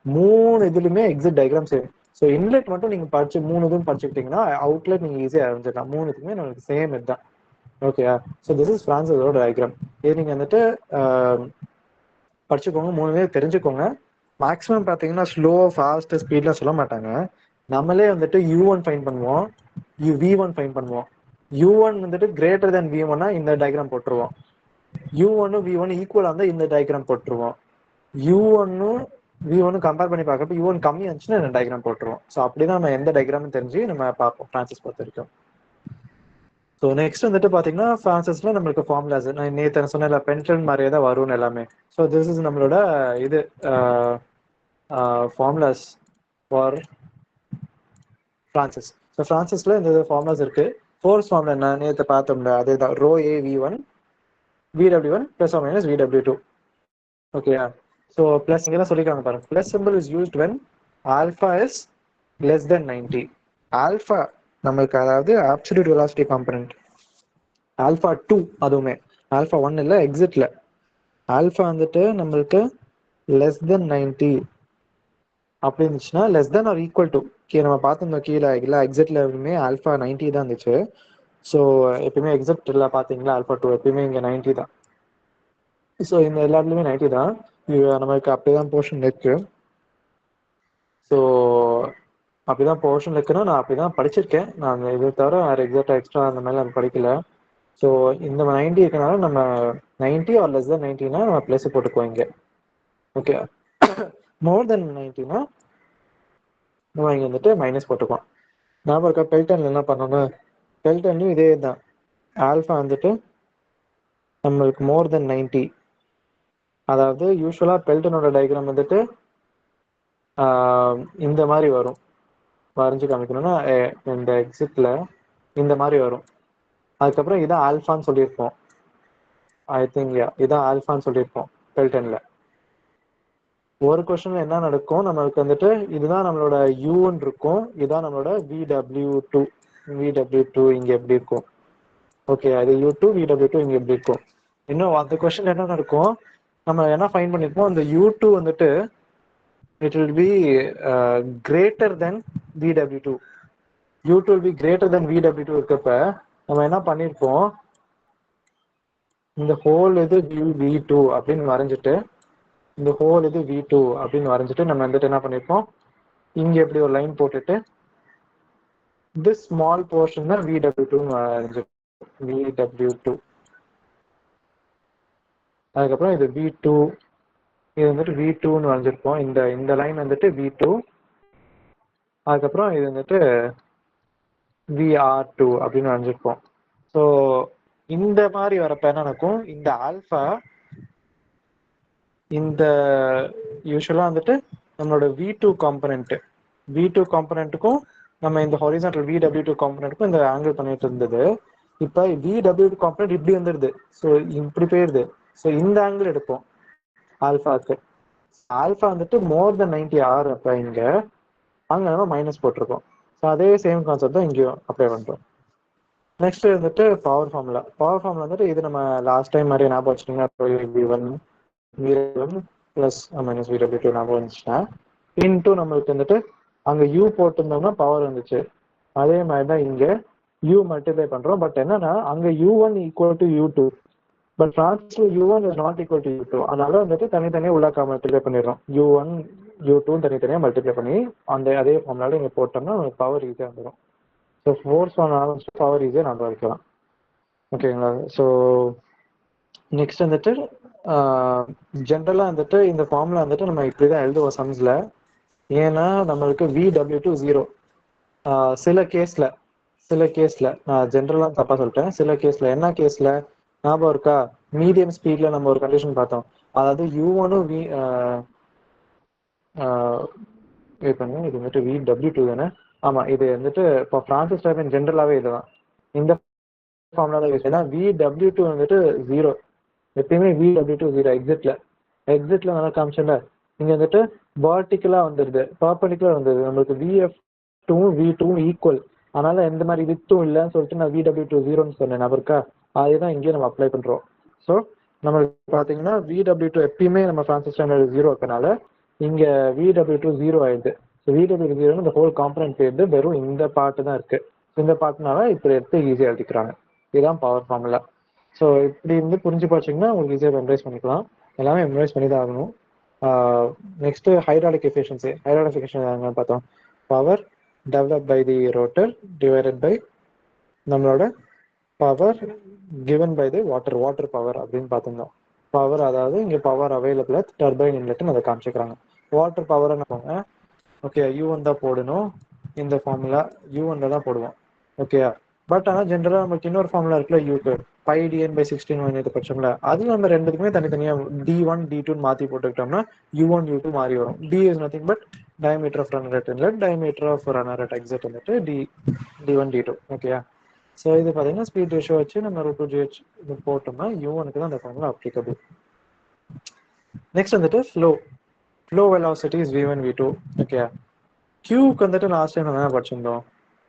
மூணு இதுலுமே exit diagram same. So inlet மட்டும் நீங்க படிச்சு மூணு இதுவும் படிச்சுக்கிட்டீங்கன்னா அவுட்லெட் நீங்க ஈஸியாக அறிஞ்சிடலாம். மூணுத்துக்குமே நமக்கு சேம் இதுதான். ஓகேயா? ஸோ திஸ் இஸ் ஃப்ரான்ஸோட டயக்ராம். இது நீங்க வந்துட்டு படிச்சுக்கோங்க, மூணுமே தெரிஞ்சுக்கோங்க. மேக்ஸிமம் பார்த்தீங்கன்னா ஸ்லோ, ஃபாஸ்ட், ஸ்பீட்லாம் சொல்ல மாட்டாங்க. நம்மளே வந்துட்டு u1 ஃபைன் பண்ணுவோம், v1 ஃபைன் பண்ணுவோம். u1 வந்துட்டு கிரேட்டர் தென் v1 இந்த டயக்ராம் போட்டுருவோம். u1 v1 ஈக்குவலா இருந்தா இந்த டயக்ராம் போட்டுருவோம். u1 v1 கம்பேர் பண்ணி பார்க்கப்ப u1 கம்மியா இருந்துச்சுன்னா இந்த டயக்ராம் போட்டுருவோம். ஸோ அப்படிதான் நம்ம எந்த டயக்ராம் தெரிஞ்சு நம்ம பார்ப்போம் ஃப்ரான்சிஸ் பொறுத்த வரைக்கும். ஸோ நெக்ஸ்ட் வந்துட்டு பார்த்தீங்கன்னா ஃப்ரான்சிஸ்ல நம்மளுக்கு ஃபார்முலாஸ் நான் நேற்று சொன்ன பென்டன் மாதிரியே தான் வரும்னு எல்லாமே. ஸோ திஸ் இஸ் நம்மளோட இது ஃபார்முலாஸ் ஃபார் ஃப்ரான்சிஸ். ஸோ ஃப்ரான்சிஸ்ல இந்த ஃபார்முலாஸ் இருக்கு. ஃபோர்ஸ் ஃபார்முலா என்ன நேற்று பார்த்தோம்ல, அதே தான் rho A v1 VW1 plus or minus VW2. ஓகேயா? ஸோ பிளஸ் இங்கெல்லாம் சொல்லிக்காங்க பாருங்க. Plus simple is used when alpha is less than 90. Alpha நம்மளுக்கு அதாவது அப்சல்யூட் வெலாசிட்டி காம்பனன்ட். ஆல்ஃபா 2 அதுவுமே ஆல்ஃபா 1 இல்லை எக்ஸிட்ல. ஆல்ஃபா வந்துட்டு நம்மளுக்கு லெஸ் தென் 90 அப்படி இருந்துச்சுன்னா less then or equal to நம்ம பார்த்துருந்தோம் கீழே இல்லை எக்ஸிட்ல ஆல்ஃபா 90 தான் இருந்துச்சு. ஸோ எப்பயுமே எக்ஸிட்ல பார்த்தீங்களா ஆல்ஃபா 2 எப்பயுமே இங்கே 90 தான். ஸோ இந்த எல்லாத்துலேயுமே 90 தான். நமக்கு அப்படிதான் போர்ஷன் இருக்கு. ஸோ அப்படிதான் போர்ஷன் இருக்குன்னா நான் அப்படிதான் படிச்சிருக்கேன். நான் இதை தவிர வேறு எக்ஸ்ட்ரா அந்த மாதிரி நான் படிக்கல. ஸோ இந்த 90 இருக்கனால நம்ம 90 ஆர் லெஸ் தென் 90னா நம்ம ப்ளஸ் போட்டுக்குவோம் இங்கே. ஓகே, மோர் தென் 90னா நம்ம இங்கே வந்துட்டு மைனஸ் போட்டுக்குவோம். ஞாபகம் இருக்கா பெல்டன்ல என்ன பண்ணணும்? பெல்டன்லையும் இதே தான். ஆல்ஃபா வந்துட்டு நம்மளுக்கு மோர் தென் 90, அதாவது யூஸ்வலாக பெல்டனோட டயக்ராம் வந்துட்டு இந்த மாதிரி வரும். வரைஞ்சி காமிக்கணும்னா இந்த எக்ஸிட்ல இந்த மாதிரி வரும். அதுக்கப்புறம் இதான் ஆல்ஃபான்னு சொல்லியிருப்போம். ஐ திங்க் இதான் ஆல்ஃபான்னு சொல்லியிருப்போம் பெல்டன்ல. ஒரு கொஸ்டின்ல என்ன நடக்கும், நம்மளுக்கு வந்துட்டு இதுதான் நம்மளோட யூன்னு இருக்கும், இதுதான் நம்மளோட VW2 இங்க எப்படி இருக்கும். ஓகே, அது U2 VW2 இங்க எப்படி இருக்கும். இன்னும் அந்த கொஸ்டின் என்ன நடக்கும், நம்ம என்ன ஃபைண்ட் பண்ணிருப்போம், அந்த U2 வந்துட்டு it will be greater than VW2. U2 will be greater than VW2 இருக்கப்ப நம்ம என்ன பண்ணிருப்போம், இந்த ஹோல் இது V2 அப்படின்னு வரைஞ்சிட்டு, இந்த ஹோல் இது V2 அப்படின்னு வரைஞ்சிட்டு நம்ம வந்துட்டு என்ன பண்ணிருப்போம், இங்க எப்படி ஒரு லைன் போட்டுட்டு this small portion தான் VW2 வரைஞ்சிருப்போம். VW2 அதுக்கப்புறம் இது V2, இது வந்துட்டு V2ன்னு வரைஞ்சிருப்போம். இந்த லைன் வந்துட்டு V2, அதுக்கப்புறம் இது வந்துட்டு VR2 அப்படின்னு வரைஞ்சிருப்போம். ஸோ இந்த மாதிரி வரப்ப என்ன நடக்கும், இந்த ஆல்ஃபா இந்த யூஸ்வலாக வந்துட்டு நம்மளோட V2 காம்பனண்ட்டுக்கும் நம்ம இந்த ஹாரிசான்டல் VW2 காம்பனண்ட்டுக்கும் இந்த ஆங்கிள் பண்ணிட்டு இருந்தது. இப்போ VW2 காம்பனண்ட் இப்படி வந்துடுது, ஸோ இப்படி போயிடுது. ஸோ இந்த ஆங்கிள் எடுப்போம் ஆல்ஃபாக்கு. ஆல்ஃபா வந்துட்டு மோர் தென் 90 ஆர் அப்போ இங்கே அங்கே நம்ம மைனஸ் போட்டிருக்கோம். ஸோ அதே சேம் கான்செப்ட் தான் இங்கேயும் அப்ளை பண்ணுறோம். நெக்ஸ்ட் வந்துட்டு பவர் ஃபார்முலா வந்துட்டு இது நம்ம லாஸ்ட் டைம் மாதிரி ஞாபகம் வச்சுட்டீங்கன்னா V1 ப்ளஸ் மைனஸ் VW2 ஞாபகம் வந்துச்சுன்னா இன்டூ நம்மளுக்கு வந்துட்டு அங்கே U போட்டிருந்தோம்னா பவர் வந்துச்சு. அதே மாதிரி தான் இங்கே U மல்டிப்ளை பண்ணுறோம். பட் என்னன்னா அங்கே U1 equal to U2, but ஃப்ரான்ஸ்ல U1 is not equal to U2. அதனால வந்துட்டு தனித்தனியாக உள்ளாக்கா மல்டிப்ளை பண்ணிடுறோம். U1 U2 தனித்தனியாக மல்டிப்ளை பண்ணி அதே ஃபார்முலாவில் இங்கே போட்டோம்னா நமக்கு பவர் ஈஸியாக வந்துடும். ஸோ ஃபோர்ஸ் பவர் ஈஸியாக நம்ம வைக்கலாம். ஓகேங்களா? ஸோ நெக்ஸ்ட் வந்துட்டு ஜென்ரலாக வந்துட்டு இந்த ஃபார்முலா வந்துட்டு நம்ம இப்படி தான் எழுதுவோம் சம்ஸில். ஏன்னா நம்மளுக்கு VW2 0. சில கேஸில் நான் ஜென்ரலாக தப்பாக சொல்லிட்டேன். சில கேஸில் என்ன கேஸில் ஞாபகம் இருக்கா? மீடியம் ஸ்பீடில் நம்ம ஒரு கண்டிஷன் பார்த்தோம். அதாவது U1 வெயிட் பண்ணுங்க, இது வந்துட்டு VW2 தானே? ஆமாம், இது வந்துட்டு இப்போ ஃப்ரான்சிஸ் டர்பைன் ஜென்ரலாகவே இதுதான், இந்த ஃபார்முலா தான் யூஸ். ஏன்னா VW2 வந்துட்டு 0, எப்பயுமே VW2 0 எக்ஸிட்ல நல்லா காமிச்சல. இங்க வந்துட்டு வெர்டிகலா வந்துருது, பர்பெண்டிகுலர் வந்துருது. நம்மளுக்கு VF2 V2 ஈக்குவல், அதனால எந்த மாதிரி வித்தும் இல்லைன்னு சொல்லிட்டு நான் VW2 0ன்னு சொன்னேன் நபருக்கா. அதுதான் இங்கேயும் நம்ம அப்ளை பண்றோம். ஸோ நம்மளுக்கு பார்த்தீங்கன்னா VW2 எப்பயுமே நம்ம ஃப்ரான்சிஸ் டர்பைன் 0 இருக்கனால இங்க VW2 0 ஆயிடுது. ஸோ VW2 0 இந்த ஹோல் காம்பனன்ட் போயிடுது, வெறும் இந்த பார்ட் தான் இருக்கு. இந்த பார்ட்னால இப்படி எடுத்து ஈஸியாக எழுதிக்கிறாங்க. இதுதான் பவர் ஃபார்முலா. ஸோ இப்படி இருந்து புரிஞ்சு பார்த்தீங்கன்னா உங்களுக்கு ஈஸியாக மெமரைஸ் பண்ணிக்கலாம். எல்லாமே மெமரைஸ் பண்ணி தான் ஆகணும். Next hydraulic efficiency. Hydraulic efficiency பார்த்தோம், power develop by the rotor divided by நம்மளோட power given by the water power அப்படின்னு பார்த்துருந்தோம். பவர், அதாவது இங்கே பவர் அவைலபிள் டர்பைன் இன்லெட்னு அதை காமிச்சிக்கிறாங்க. வாட்டர் பவர் என்ன, ஓகே U1 தான் போடணும். இந்த ஃபார்முலா U1 தான் போடுவோம், ஓகேயா. பட் ஆனால் ஜென்ரலாக நமக்கு இன்னொரு ஃபார்முலா இருக்குல்ல, U2 πdn/16 இது பட்சம்ல, அது நம்ம ரெண்டுக்குமே தனித்தனியாக D1 D2 மாற்றி போட்டுக்கிட்டோம்னா U1 U2 மாறி வரும். D is nothing but diameter of runner at inlet, diameter of runner at exit வந்துட்டு D1 D2, ஓகேயா. ஸோ இது பார்த்தீங்கன்னா ஸ்பீட் ரேஷியோ வச்சு நம்ம √2gh இது போட்டோம்னா U1க்கு தான் அந்த ஃபார்முலா அப்ளிகபிள். நெக்ஸ்ட் வந்துட்டு flow velocity is V1 V2, okay. Qக்கு வந்துட்டு லாஸ்ட் டைம் நம்ம படிச்சிருந்தோம்.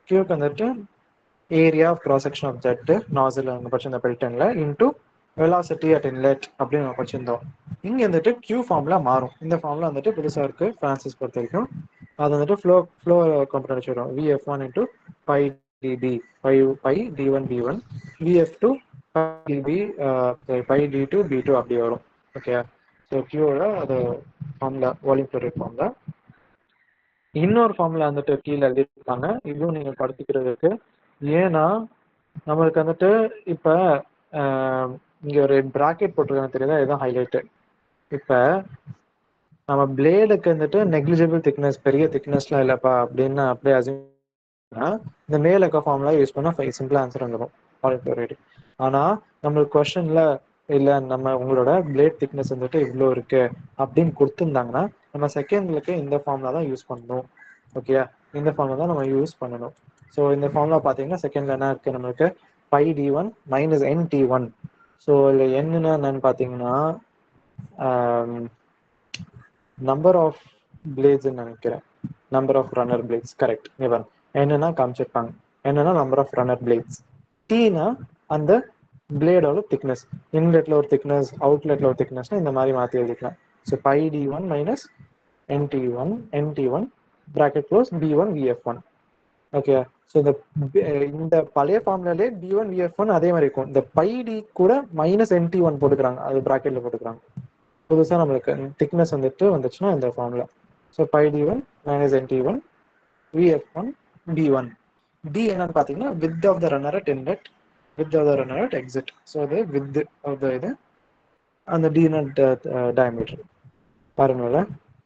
Qக்கு வந்துட்டு area of cross section of jet nozzle நம்ம படிச்சிருந்தோம் பெல்டன்ல இன்டூ வெலாசிட்டி அட் இன்லெட் அப்படின்னு நம்ம படிச்சிருந்தோம். இங்கே வந்துட்டு Q ஃபார்முலா மாறும். இந்த ஃபார்முலா வந்துட்டு புதுசாக இருக்கு ஃப்ரான்சிஸ் பொறுத்த வரைக்கும். அது வந்துட்டு ஃப்ளோ காம்பனன்ட் வரும். VF1 into π dB π D1 B1 VF2 dB π D2 B2 அப்படி வரும், ஓகே. ஸோ Qவோட அது formula volume flow rate formula. இன்னொரு ஃபார்முலா வந்துட்டு கீழே எழுதியிருப்பாங்க, இதுவும் நீங்கள் படுத்திக்கிறதுக்கு. ஏன்னா நம்மளுக்கு வந்துட்டு இப்போ இங்கே ஒரு ப்ராக்கெட் போட்டிருக்காங்க தெரியுதா, இதுதான் ஹைலைட்டு. இப்போ நம்ம பிளேடுக்கு வந்துட்டு நெக்லிஜிபிள் திக்னஸ், பெரிய திக்னஸ்லாம் இல்லைப்பா அப்படின்னு அப்படியே அசியூம், இந்த மேல இருக்க ஃபார்முலா யூஸ் பண்ணால் சிம்பிளாக ஆன்சர் வந்துடும் வால்யூம் ஃப்ளோ ரேட். ஆனால் நம்மளுக்கு கொஸ்டின்ல இல்லை நம்ம உங்களோட பிளேட் திக்னஸ் வந்துட்டு இவ்வளோ இருக்கு அப்படின்னு கொடுத்துருந்தாங்கன்னா நம்ம செகண்ட்லுக்கு இந்த ஃபார்முலா தான் யூஸ் பண்ணணும், ஓகே. இந்த ஃபார்முலா தான் நம்ம யூஸ் பண்ணணும். ஸோ இந்த ஃபார்முலா பார்த்தீங்கன்னா செகண்ட்ல என்ன இருக்கு நம்மளுக்கு, π D1 மைனஸ் NT1. ஸோ இல்லை என்னன்னா என்னன்னு பார்த்தீங்கன்னா நம்பர் ஆஃப் பிளேட்ஸ்ன்னு நினைக்கிறேன், number of runner blades, correct. இவன் என்னன்னா காமிச்சிருப்பாங்க, என்னன்னா நம்பர் ஆஃப் ரன்னர் பிளேட்ஸ். டீனா அந்த பிளேடோட திக்னஸ், இன்லெட்ல ஒரு திக்னஸ் அவுட்லெட்ல ஒரு திக்னஸ்னா இந்த மாதிரி மாற்றி எழுதிக்கலாம். So π D1 minus NT1 bracket close B1 VF1, okay. So இந்த பழைய ஃபார்முலாலே B1 VF1 அதே மாதிரி இருக்கும். இந்த πD கூட மைனஸ் NT1 போட்டுக்கிறாங்க, அது பிராக்கெட்ல போட்டுக்கிறாங்க. புதுசாக நம்மளுக்கு திக்னஸ் வந்துச்சுன்னா இந்த formula. So π D1 minus NT1 VF1 B1. D என்னன்னு பார்த்தீங்கன்னா width of the runner at inlet, width of the runner at exit. So அது width of the இது, அந்த D diameter பாருங்களா.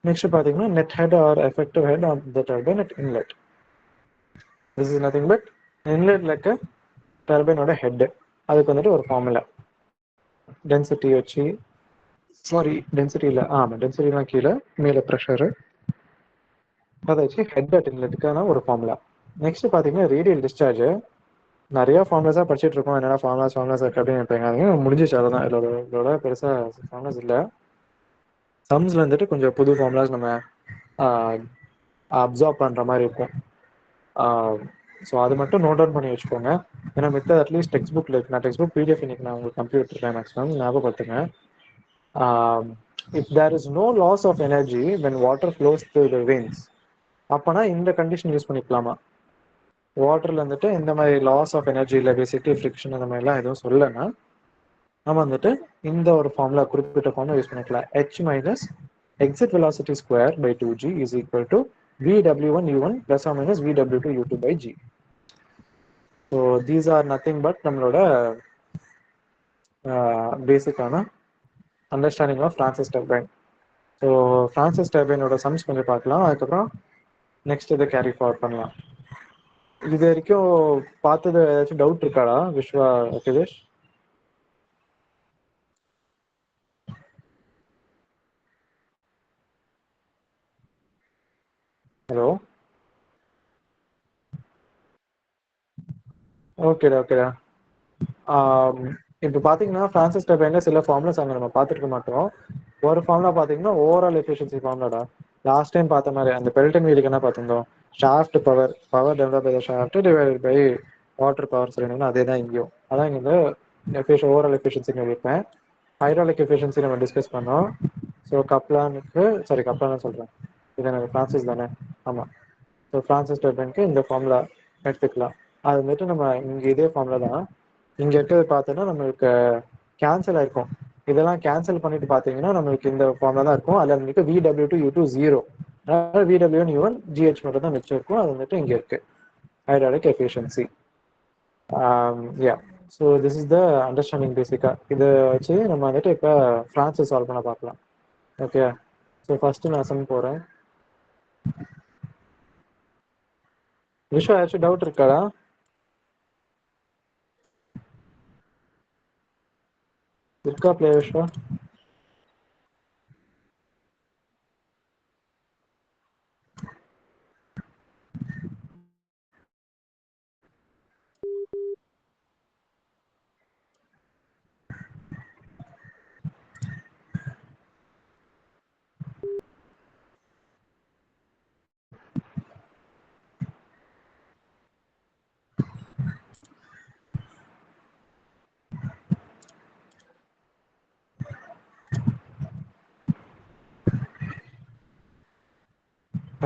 நெக்ஸ்ட் பார்த்தீங்கன்னா net head or effective head of the turbine at inlet. This is nothing but inletல இருக்க டர்பைனோட head. அதுக்கு வந்துட்டு ஒரு formula density வச்சு, சாரி டென்சிட்டி இல்லை, டென்சிட்டிலாம் கீழே, மேலே ப்ரெஷரு, அதை வச்சு ஹெட் அட் இன்லெட்டுக்கான ஒரு ஃபார்முலா. நெக்ஸ்ட் பார்த்தீங்கன்னா ரேடியல் டிஸ்சார்ஜ். நிறைய ஃபார்முலாஸாக படிச்சுட்டு இருக்கோம், என்னென்ன ஃபார்முலாஸ் இருக்கு அப்படின்னு நினைப்பாங்க. முடிஞ்சிச்சு, அதான் இதோட பெருசாக ஃபார்முலாஸ் இல்லை. சம்ஸ்ல வந்துட்டு கொஞ்சம் புது ஃபார்முலாஸ் நம்ம அப்சார்ப் பண்ணுற மாதிரி இருக்கும். ஸோ அது மட்டும் நோட் டவுன் பண்ணி வச்சுக்கோங்க. ஏன்னா மித்த அட்லீஸ்ட் டெக்ஸ்ட் புக்கில் இருக்கு. நான் டெக்ஸ்ட் புக் PDF இன்னைக்கு நான் உங்களுக்கு கம்ப்யூட்டர் மேக்ஸிமம் ஞாபகப்படுத்துங்க. If there is no loss of energy when water flows through the veins, அப்போனா இந்த கண்டிஷன் யூஸ் பண்ணிக்கலாமா? வாட்டர்ல வந்துட்டு இந்த மாதிரி லாஸ் ஆஃப் எனர்ஜி இல்லை, பேசிக்கலி ஃப்ரிக்ஷன் அந்த மாதிரிலாம் எதுவும் சொல்லலைன்னா நம்ம வந்துட்டு இந்த ஒரு ஃபார்முலா, குறிப்பிட்ட ஃபார்முலா யூஸ் பண்ணிக்கலாம். H minus exit velocity square by 2g is equal to VW1 U1 plus or minus VW2 U2 by g. So these are nothing but நம்மளோட பேசிக்கான understanding of Francis turbine. So Francis டர்பைனோட sums கொஞ்சம் பார்க்கலாம், அதுக்கப்புறம் next இதை carry forward பண்ணலாம். இது வரைக்கும் பார்த்தது ஏதாச்சும் டவுட் இருக்காடா விஸ்வா அகிலேஷ்? ஹலோ. ஓகேடா ஓகேடா. இப்போ பார்த்தீங்கன்னா ஃப்ரான்சிஸ் டர்பைனில் சில ஃபார்முலாஸ் அங்கே நம்ம பார்த்துருக்க மாட்டோம். ஒரு ஃபார்முலா பார்த்தீங்கன்னா ஓவரால் எஃபிஷியன்சி ஃபார்முலாடா. லாஸ்ட் டைம் பார்த்த மாதிரி அந்த பெல்டன் வீலுக்கு என்ன பார்த்துருந்தோம், shaft power power develop by shaft divided by water power சொல்லிங்கன்னா அதே தான் இங்கேயும். அதான் இங்கே இந்த ஓவரால் எஃபிஷியன்சின்னு இருப்பேன். ஹைட்ராலிக் எஃபிஷியன்சி நம்ம டிஸ்கஸ் பண்ணோம். ஸோ கப்லானுக்கு கப்லான்னு சொல்கிறேன், இது எனக்கு ஃப்ரான்சிஸ் தானே, ஆமாம். ஸோ ஃப்ரான்சிஸ் டர்பைனுக்கு இந்த ஃபார்முலா எடுத்துக்கலாம். அது வந்துட்டு நம்ம இங்கே இதே ஃபார்முலா தான் இங்கே இருக்கிறது பார்த்தோன்னா நம்மளுக்கு கேன்சல் ஆயிருக்கும். இதெல்லாம் கேன்சல் பண்ணிட்டு பார்த்தீங்கன்னா நம்மளுக்கு இந்த ஃபார்முலா தான் இருக்கும். அதில் வந்துட்டு VW2U2 0, அதனால VW1U1 GH மட்டும் தான் மிச்சம் இருக்கும். அது வந்துட்டு இங்கே இருக்கு hydraulic efficiency. Yeah. So this is the understanding பேசிக்காக. இதை வச்சு நம்ம வந்துட்டு இப்போ ஃப்ரான்சிஸ் சால்வ் பண்ண பார்க்கலாம். ஓகே. ஸோ ஃபர்ஸ்ட் நான் சம் போகிறேன். விஸ்வா ஏதாச்சும் டவுட் இருக்காடா? இருக்கா பிளே விஸ்வா?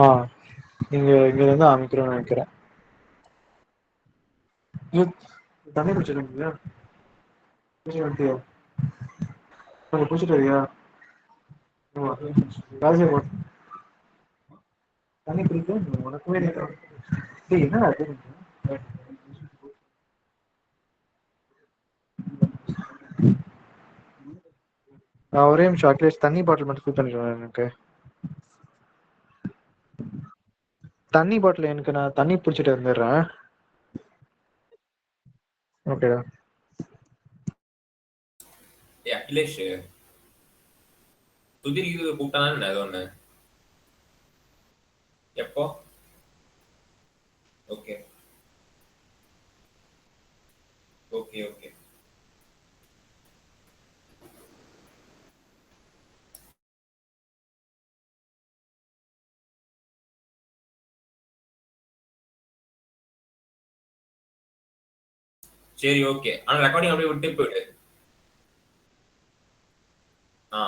ஆ, இங்கேருந்து ஆரம்பிக்கிறோம்னு நினைக்கிறேன். தண்ணி குடிச்சிருக்கீங்களா? குடிச்சிட்டு கொஞ்சம் குடிச்சிட்டு வரியா? காலேஜ் போ. தண்ணி குடிக்க உனக்குமே என்ன அது? நான் ஒரே நிமிஷம் அட்லீஸ்ட் தண்ணி பாட்டில் மட்டும் ஃபில் பண்ணிடுவேன் எனக்கு. தண்ணி பாட்டில் எனக்கு நான் தண்ணி பிடிச்சிட்டு வந்துடுறேன். ஓகேடா. அகிலேஷ் சுதிர் இது கூப்பிட்டானே ஏதோ ஒண்ணு. எப்போ? Okay okay okay. சரி ஓகே. ஆனா ரெக்கார்டிங் அப்படியே விட்டு போயிடு. ஆ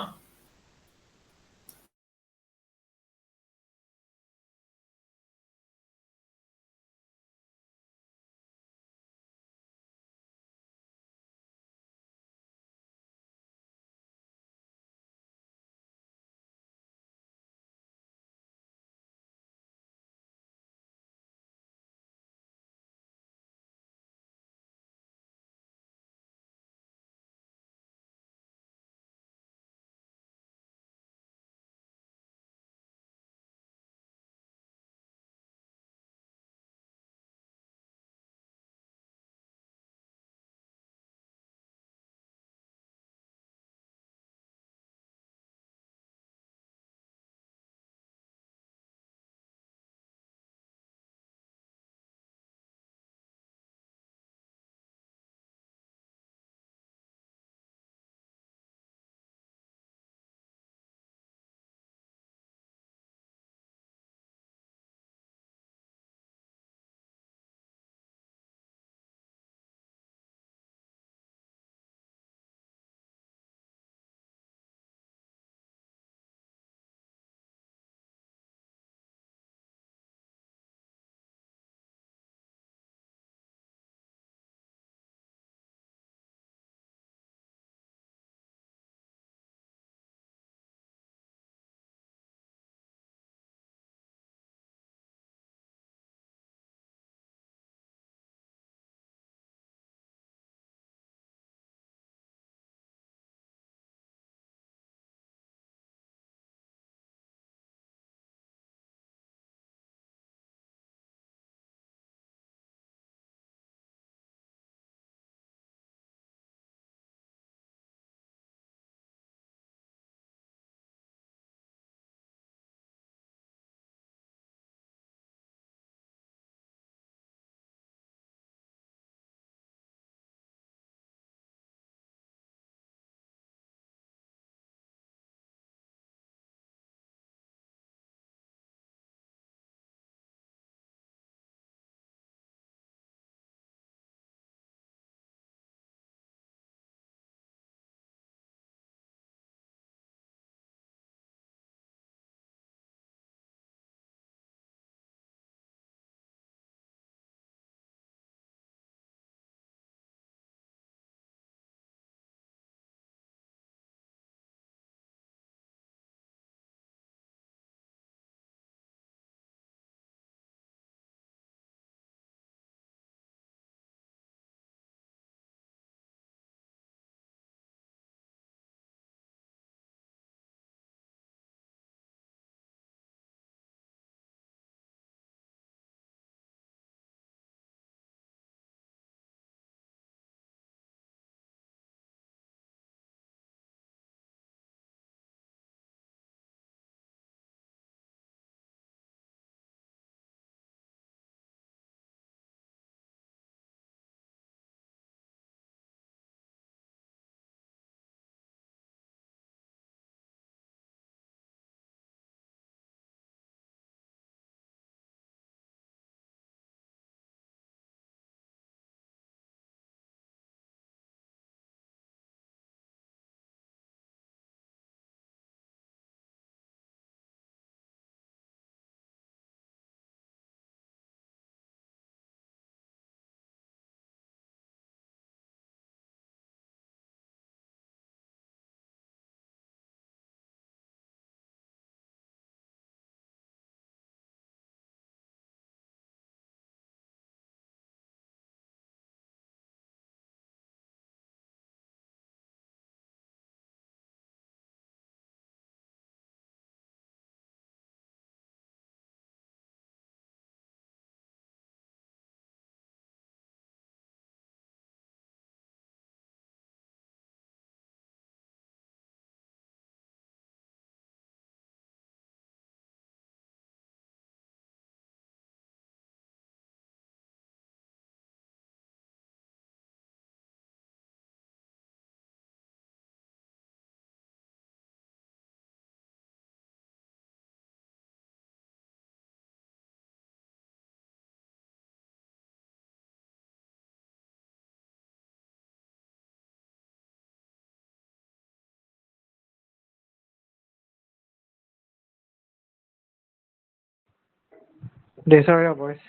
டிசையா பாய்ஸ்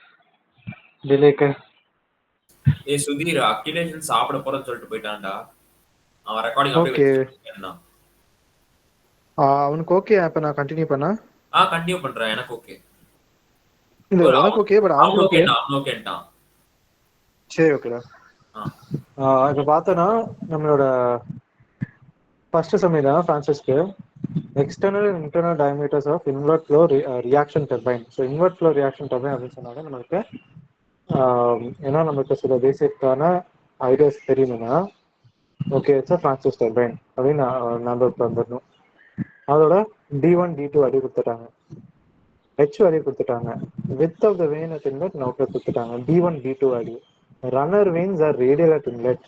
டிலேக்கு. ஏய் சுதீர் அக்கிலேஷன் சாப்பிட போறேன்னு சொல்லிட்டு போயிட்டான்டா. அவன் ரெக்கார்டிங் அப்படியே ஓகே. வச்சிருக்கான். அவனுக்கு ஓகே. அப்ப நான் கண்டினியூ பண்ணா கண்டினியூ பண்றேன். எனக்கு ஓகே. இல்ல உனக்கு ஓகே பட் அவனுக்கு ஓகே. அவன் ஓகேன்ட்டான். சரி ஓகேடா. இப்ப பார்த்தோன்னா நம்மளோட ஃபர்ஸ்ட் சம்மிதான் ஃப்ரான்சிஸ்க்கு external and internal diameters of inward flow reaction turbine. So inward flow reaction turbine அப்படின்னு சொன்னாங்க நம்மளுக்கு. ஏன்னா நமக்கு சில பேசிக்கான ஐடியாஸ் தெரியணும்னா ஓகே இட்ஸ் ஃப்ரான்சிஸ் டர்பைன் அப்படின்னு நம்பர் வந்துடணும். அதோட D1 D2 அடி கொடுத்துட்டாங்க, ஹெச் வேல்யூ கொடுத்துட்டாங்க, width of the vane at inlet outlet கொடுத்துட்டாங்க, D1 D2 value. Runner vanes are radial at inlet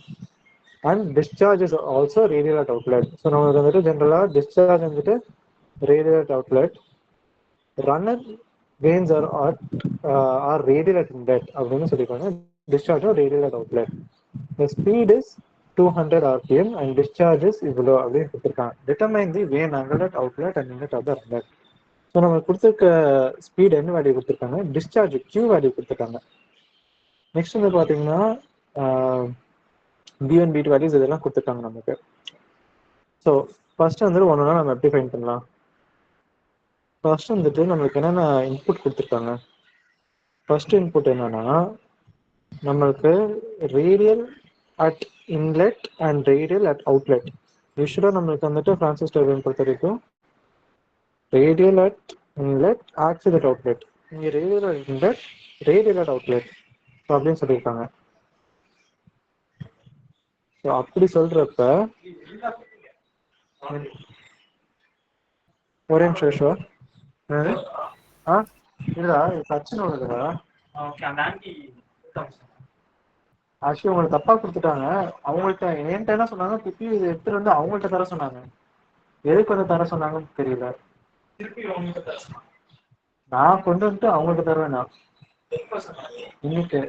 and discharge is also radial at outlet. So நமக்கு வந்துட்டு ஜென்ரலாக டிஸ்சார்ஜ் வந்துட்டு radial at outlet, runner vanes are radial at inlet அப்படின்னு சொல்லியிருக்காங்க. டிஸ்சார்ஜும் radial at outlet. The speed is 200 RPM and discharge is இவ்வளோ அப்படின்னு கொடுத்துருக்காங்க. Determine the vane angle at outlet and inlet of the runner. So நம்ம கொடுத்துருக்க speed என்ன value கொடுத்துருக்காங்க, டிஸ்சார்ஜ் Q வேல்யூ கொடுத்துருக்காங்க. நெக்ஸ்ட் வந்து பார்த்தீங்கன்னா B1 B2 வேல்யூஸ் இதெல்லாம் கொடுத்துருக்காங்க நமக்கு. ஸோ ஃபர்ஸ்ட் வந்துட்டு ஒன்றுனா நம்ம எப்படி ஃபைன் பண்ணலாம். ஃபர்ஸ்ட் வந்துட்டு நம்மளுக்கு என்னென்ன இன்புட் கொடுத்துருக்காங்க. ஃபர்ஸ்ட் இன்புட் என்னன்னா நம்மளுக்கு radial at inlet and radial at outlet. யூஸ்வலாக நம்மளுக்கு வந்துட்டு ஃப்ரான்சிஸ் டர்பைன் பொறுத்த வரைக்கும் radial at inlet, axial at outlet. இங்கே radial at inlet, radial at outlet அப்படின்னு சொல்லியிருக்காங்க. ஸோ அப்படி சொல்றப்ப ஒரே நிமிஷம் இல்லடா சச்சின் வருதுடா. ஆக்சுவலி உங்களுக்கு தப்பா கொடுத்துட்டாங்க. அவங்கள்ட்ட என்கிட்ட என்ன சொன்னாங்க, திருப்பி இது எடுத்துட்டு வந்து அவங்கள்ட்ட தர சொன்னாங்க. எதுக்கு வந்து தர சொன்னாங்கன்னு தெரியல. நான் கொண்டு வந்துட்டு அவங்கள்ட்ட தருவேன். இன்னைக்கு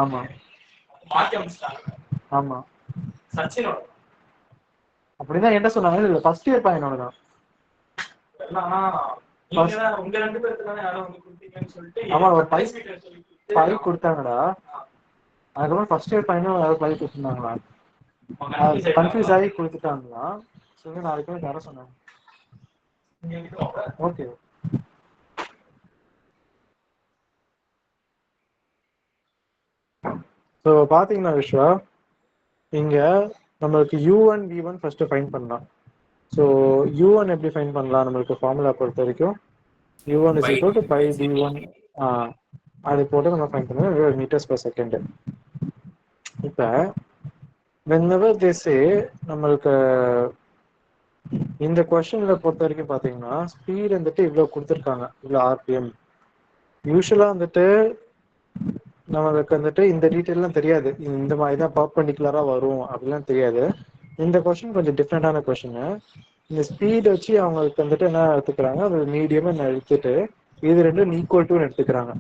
ஆமா ஆமா அப்படிதான் என்ன சொன்னாங்க. இல்ல ஃபர்ஸ்ட் இயர் பையனோட தான். ஆமா ஒரு பைக் கொடுத்தாங்கடா. அதுக்கப்புறம் ஃபர்ஸ்ட் இயர் பையனும் யாரும் பைக் கொடுத்துருந்தாங்களா, கன்ஃபியூஸ் ஆகி கொடுத்துட்டாங்களா. சொல்லி நாளைக்கு தர சொன்னாங்க. ஓகே ஸோ பார்த்தீங்கன்னா விஸ்வா இங்க நம்மளுக்கு U1 V1 ஃபர்ஸ்ட் ஃபைன் பண்ணலாம். ஸோ U1 எப்படி ஃபைன் பண்ணலாம், நம்மளுக்கு ஃபார்முலா பொறுத்த வரைக்கும் U1 is equal to pi D1. அது போட்டு நம்ம ஃபைன் பண்ணுவோம் மீட்டர்ஸ் பர் செகண்ட். இப்போ whenever they say நம்மளுக்கு இந்த கொஸ்டின்ல பொறுத்த வரைக்கும் பார்த்தீங்கன்னா ஸ்பீட் வந்துட்டு இவ்வளோ கொடுத்துருக்காங்க, இவ்வளோ RPM. யூஸ்வலாக வந்துட்டு நம்மளுக்கு வந்துட்டு இந்த டீட்டெயிலாம் தெரியாது. இந்த மாதிரி தான் பர்பெண்டிகுலராக வரும் அப்படிலாம் தெரியாது. இந்த கொஸ்டின் கொஞ்சம் டிஃப்ரெண்டான கொஸ்டின். இந்த ஸ்பீட் வச்சு அவங்களுக்கு வந்துட்டு என்ன எடுத்துக்கிறாங்க, அது மீடியம் என்ன எடுத்துட்டு இது ரெண்டும் ஈக்குவல் டு எடுத்துக்கிறாங்க.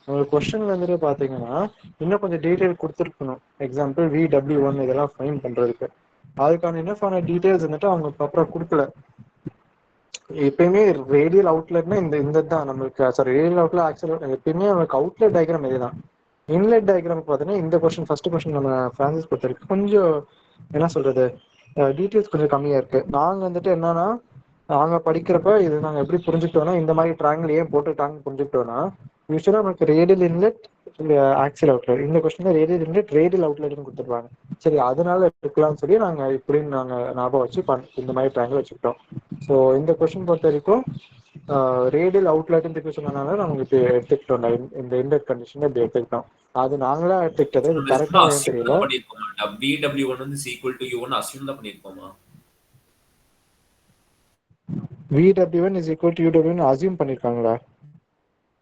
உங்களுக்கு கொஸ்டின் வந்துட்டு பார்த்தீங்கன்னா இன்னும் கொஞ்சம் டீட்டெயில் கொடுத்துருக்கணும். எக்ஸாம்பிள் VW1 இதெல்லாம் ஃபைன் பண்ணுறதுக்கு அதுக்கான என்னஃபான டீட்டெயில்ஸ் வந்துட்டு அவங்க ப்ராப்பராக கொடுக்கல. எப்பயுமே ரேடியல் அவுட்லெட்னா இந்த தான் நம்மளுக்கு, சாரி ரேடியல் அவுட்லெட் ஆக்சுவலாக எப்பயுமே நமக்கு அவுட்லெட் டயக்ராம் இதுதான். இன்லெட் டயக்ராம் பார்த்தீங்கன்னா இந்த கொஸ்டின் ஃபர்ஸ்ட் கொஸ்டின் நம்ம ஃப்ரான்சிஸ் பொறுத்த வரைக்கும் கொஞ்சம் என்ன சொல்றது டீட்டெயில்ஸ் கொஞ்சம் கம்மியாக இருக்கு. நாங்கள் வந்துட்டு என்னன்னா நாங்கள் படிக்கிறப்ப இது நாங்கள் எப்படி புரிஞ்சுக்கிட்டோம்னா இந்த மாதிரி ட்ராங்கிள் ஏன் போட்டுட்டாங்கன்னு புரிஞ்சுக்கிட்டோம்னா யூஸ்வலாக நமக்கு ரேடியல் இன்லெட் ஆக்சியல் அவுட்லெட், இந்த கொஸ்டின் ரேடியல் இன்லெட் ரேடியல் அவுட்லெட்னு கொடுத்துருப்பாங்க. சரி அதனால எடுக்கலாம்னு சொல்லி நாங்கள் இப்படின்னு நாங்கள் ஞாபகம் வச்சு இந்த மாதிரி ட்ராங்கிள் வச்சுக்கிட்டோம். ஸோ இந்த கொஸ்டின் பொறுத்த வரைக்கும் ரேடியல் அவுட்லெட்னு சொன்னனால நாங்கள் இப்போ எடுத்துக்கிட்டோம். இந்த இன்லெட் கண்டிஷன் இப்படி எடுத்துக்கிட்டோம். அது நாங்களா எடுத்துக்கிட்டது. இது கரெக்டா தெரியல. VW1 வந்து equal to U1 அஸ்யூம் தான் பண்ணிருக்கோமா? VW1 is equal to UW1 assume பண்ணிருக்காங்களா?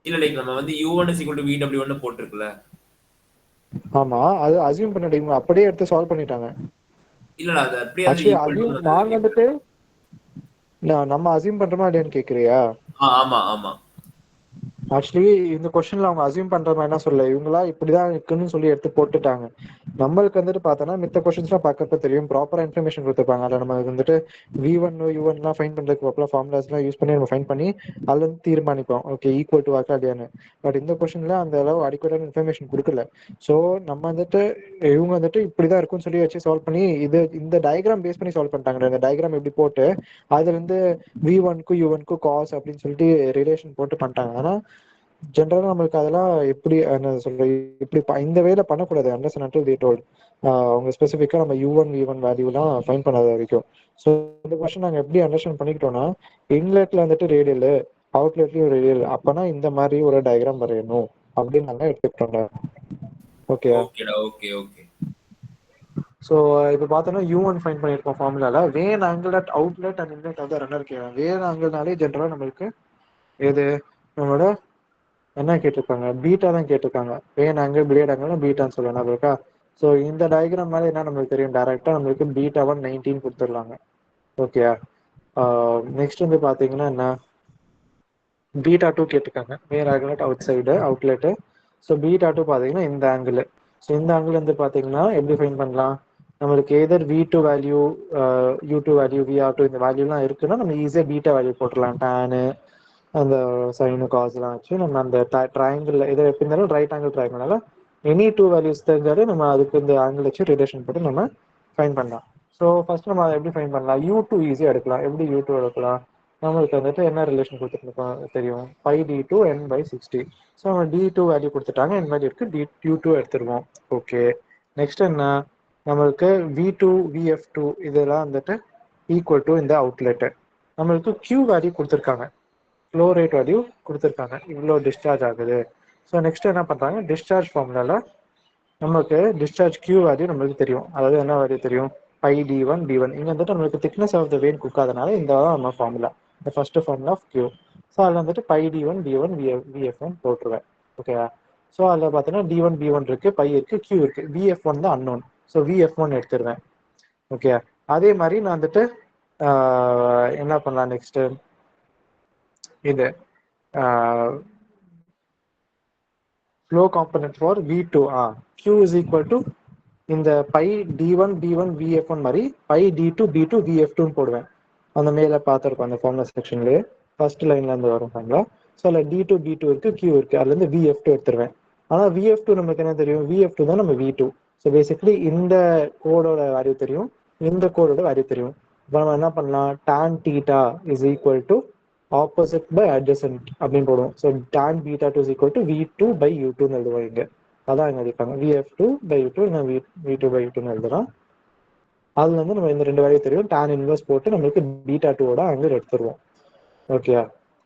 இல்ல லைக் நம்ம வந்து U1 is equal to VW1 போட்டுருக்குல. ஆமா அது அஸ்யூம் பண்ணிட்டீங்க, அப்படியே எடுத்து சால்வ் பண்ணிட்டாங்க. இல்ல அது அப்படியே அது நாங்க வந்துட்டு நம்ம அஸ்யூம் பண்றோமா இல்லையான்னு கேக்குறியா? ஆமா ஆமா. ஆக்சுவலி இந்த கொஸ்டின்ல அவங்க அஸ்யூம் பண்ற மாதிரி என்ன சொல்ல, இவங்களா இப்படிதான் இருக்குன்னு சொல்லி எடுத்து போட்டுட்டாங்க. நம்மளுக்கு வந்துட்டு பார்த்தோன்னா மித்த கொஸ்டின்ஸ்லாம் பார்க்கறப்ப தெரியும் ப்ராப்பராக இன்ஃபர்மேஷன் கொடுத்துருப்பாங்க. அதில் நம்ம வந்துட்டு V1 U1லாம் ஃபைன் பண்ணுறதுக்கு ப்ராப்பராக ஃபார்முலாஸ்லாம் யூஸ் பண்ணி நம்ம ஃபைன் பண்ணி அதில் வந்து தீர்மானிப்போம் ஓகே ஈக்குவல் டு வாக்கா இல்லையான்னு. பட் இந்த கொஸ்டின்ல அந்த அளவு அடிக்குவேட்டான இன்ஃபர்மேஷன் கொடுக்கல. ஸோ நம்ம வந்துட்டு இவங்க வந்துட்டு இப்படி தான் இருக்கும்னு சொல்லி வச்சு சால்வ் பண்ணி இந்த டயக்ராம் பேஸ் பண்ணி சால்வ் பண்ணிட்டாங்க. இந்த டயக்ராம் எப்படி போட்டு அதுல இருந்து V1க்கும் U1க்கும் காஸ் அப்படின்னு சொல்லிட்டு ரிலேஷன் போட்டு பண்ணிட்டாங்க. ஆனால் ஜென்ரலா நம்மளுக்கு அதெல்லாம் எப்படி என்ன சொல்ற இப்படி இந்த வேல பண்ணக்கூடாது. அண்டர்ஸ் அண்ட் அன்டில் தே டோல்ட் அவங்க ஸ்பெசிஃபிக்கா நம்ம U1 V1 வேல்யூலாம் ஃபைன் பண்ணாத வரைக்கும். ஸோ இந்த கொஸ்டின் நாங்கள் எப்படி அண்டர்ஸ்டாண்ட் பண்ணிக்கிட்டோம்னா இன்லெட்ல வந்துட்டு ரேடியல் அவுட்லெட்லயும் ரேடியல் அப்பனா இந்த மாதிரி ஒரு டயக்ராம் வரையணும் அப்படின்னு நாங்கள் எடுத்துக்கிட்டோம்டா. ஓகே ஓகேடா ஓகே ஓகே. ஸோ இப்போ பார்த்தோன்னா U1 ஃபைன் பண்ணியிருக்கோம் ஃபார்முலால vane angle at outlet and inlet of the runner கேட்கும். வேன் ஆங்கிள்னாலே ஜென்ரலாக நம்மளுக்கு எது நம்மளோட என்ன கேட்டிருக்காங்க பீட்டா தான் கேட்டிருக்காங்க. வேன் ஆங்கிள் பிளேட் ஆங்கிள் பீட்டான்னு சொல்லணும் இருக்கா. ஸோ இந்த டயக்ராம்னால என்ன நம்மளுக்கு தெரியும் டேரக்டா நம்மளுக்கு பீட்டா 19 கொடுத்துடலாங்க. ஓகே நெக்ஸ்ட் வந்து பார்த்தீங்கன்னா என்ன பீட்டா 2 கேட்டிருக்காங்க vane angle out side outlet. So beta 2 பார்த்தீங்கன்னா இந்த ஆங்கிள். ஸோ இந்த ஆங்கிள் வந்து பார்த்தீங்கன்னா எப்படி ஃபைன் பண்ணலாம் நம்மளுக்கு எதர் V2 value U2 value VR2 இந்த வேல்யூலாம் இருக்குன்னா நம்ம ஈஸியாக பீட்டா வேல்யூ போட்டுடலாம். டேனு அந்த சைனு காஸ்லாம் வச்சு நம்ம அந்த ட்ரையாங்கிள் இதை எப்படி இருந்தாலும் ரைட் ஆங்கிள் ட்ரையாங்கிள்னால எனி டூ வேல்யூஸ் தெரிஞ்சாலே நம்ம அதுக்கு இந்த ஆங்கிள் வச்சு ரிலேஷன் போட்டு நம்ம ஃபைன் பண்ணலாம். ஸோ ஃபர்ஸ்ட் நம்ம அதை எப்படி ஃபைன் பண்ணலாம் U2 ஈஸியாக எடுக்கலாம். எப்படி U2 எடுக்கலாம் நம்மளுக்கு வந்துட்டு என்ன ரிலேஷன் கொடுத்துருக்கோம் தெரியும் πd2 n/60. ஸோ நம்ம D2 வேல்யூ கொடுத்துட்டாங்க இந்த மாதிரி இருக்கு U2 எடுத்துருவோம். ஓகே நெக்ஸ்ட் என்ன நம்மளுக்கு V2 VF2 இதெல்லாம் வந்துட்டு ஈக்குவல் டு இந்த அவுட்லெட்டு நம்மளுக்கு Q வேல்யூ கொடுத்துருக்காங்க ஃப்ளோ ரேட் வேல்யூ கொடுத்துருக்காங்க இவ்வளோ டிஸ்சார்ஜ் ஆகுது. ஸோ நெக்ஸ்ட் என்ன பண்ணுறாங்க டிஸ்சார்ஜ் ஃபார்முலால நமக்கு டிஸ்சார்ஜ் Q வேல்யூ நம்மளுக்கு தெரியும். அதாவது என்ன வேல்யூ தெரியும் πd1 d1 இங்கே வந்துட்டு நம்மளுக்கு திக்னஸ் ஆஃப் த வெயின் கொடுக்காதனால இந்த நம்ம ஃபார்முலா இந்த first formula of Q. So அதில் வந்துட்டு πd1 d1 VF1 போட்டுருவேன். ஓகேவா. ஸோ அதில் பார்த்தீங்கன்னா D1 B1 இருக்கு பை இருக்கு Q இருக்கு VF1 தான் அன்னோன். ஸோ VF1 எடுத்துருவேன். ஓகே அதே மாதிரி நான் வந்துட்டு என்ன பண்ணலாம் நெக்ஸ்ட் இது flow component for V2 Q is equal to இந்த பை D1 B1 VF1 மாதிரி பை D2 B2 VF2 போடுவேன். அந்த மேலே பார்த்துருக்கோம் அந்த ஃபார்முலா செக்ஷன்லேயே ஃபர்ஸ்ட் லைன்ல இருந்து வரும் ஃபார்முலா. ஸோ அதில் D2 B2 இருக்கு Q இருக்கு அதுலேருந்து VF2 எடுத்துருவேன். ஆனால் VF2 நமக்கு என்ன தெரியும் VF2 தான் நம்ம V2. ஸோ பேசிக்லி இந்த கோடோட வேல்யூ தெரியும் இந்த கோடோட வேல்யூ தெரியும். இப்போ நம்ம என்ன பண்ணலாம் tan theta is equal to opposite by adjacent அப்படின்னு போடுவோம். So tan β2 is equal to V2 by U2ன்னு எழுதுவோம் இங்கே. அதான் இங்கே எழுதிப்பாங்க VF2 by U2 நான் V2 by U2ன்னு எழுதுறோம். அதுல இருந்து நம்ம இந்த ரெண்டு வேல்யூ தெரியும் tan இன்வெர்ஸ் போட்டு நம்மளுக்கு β2ஓட ஆங்கிள் எடுத்துருவோம். Okay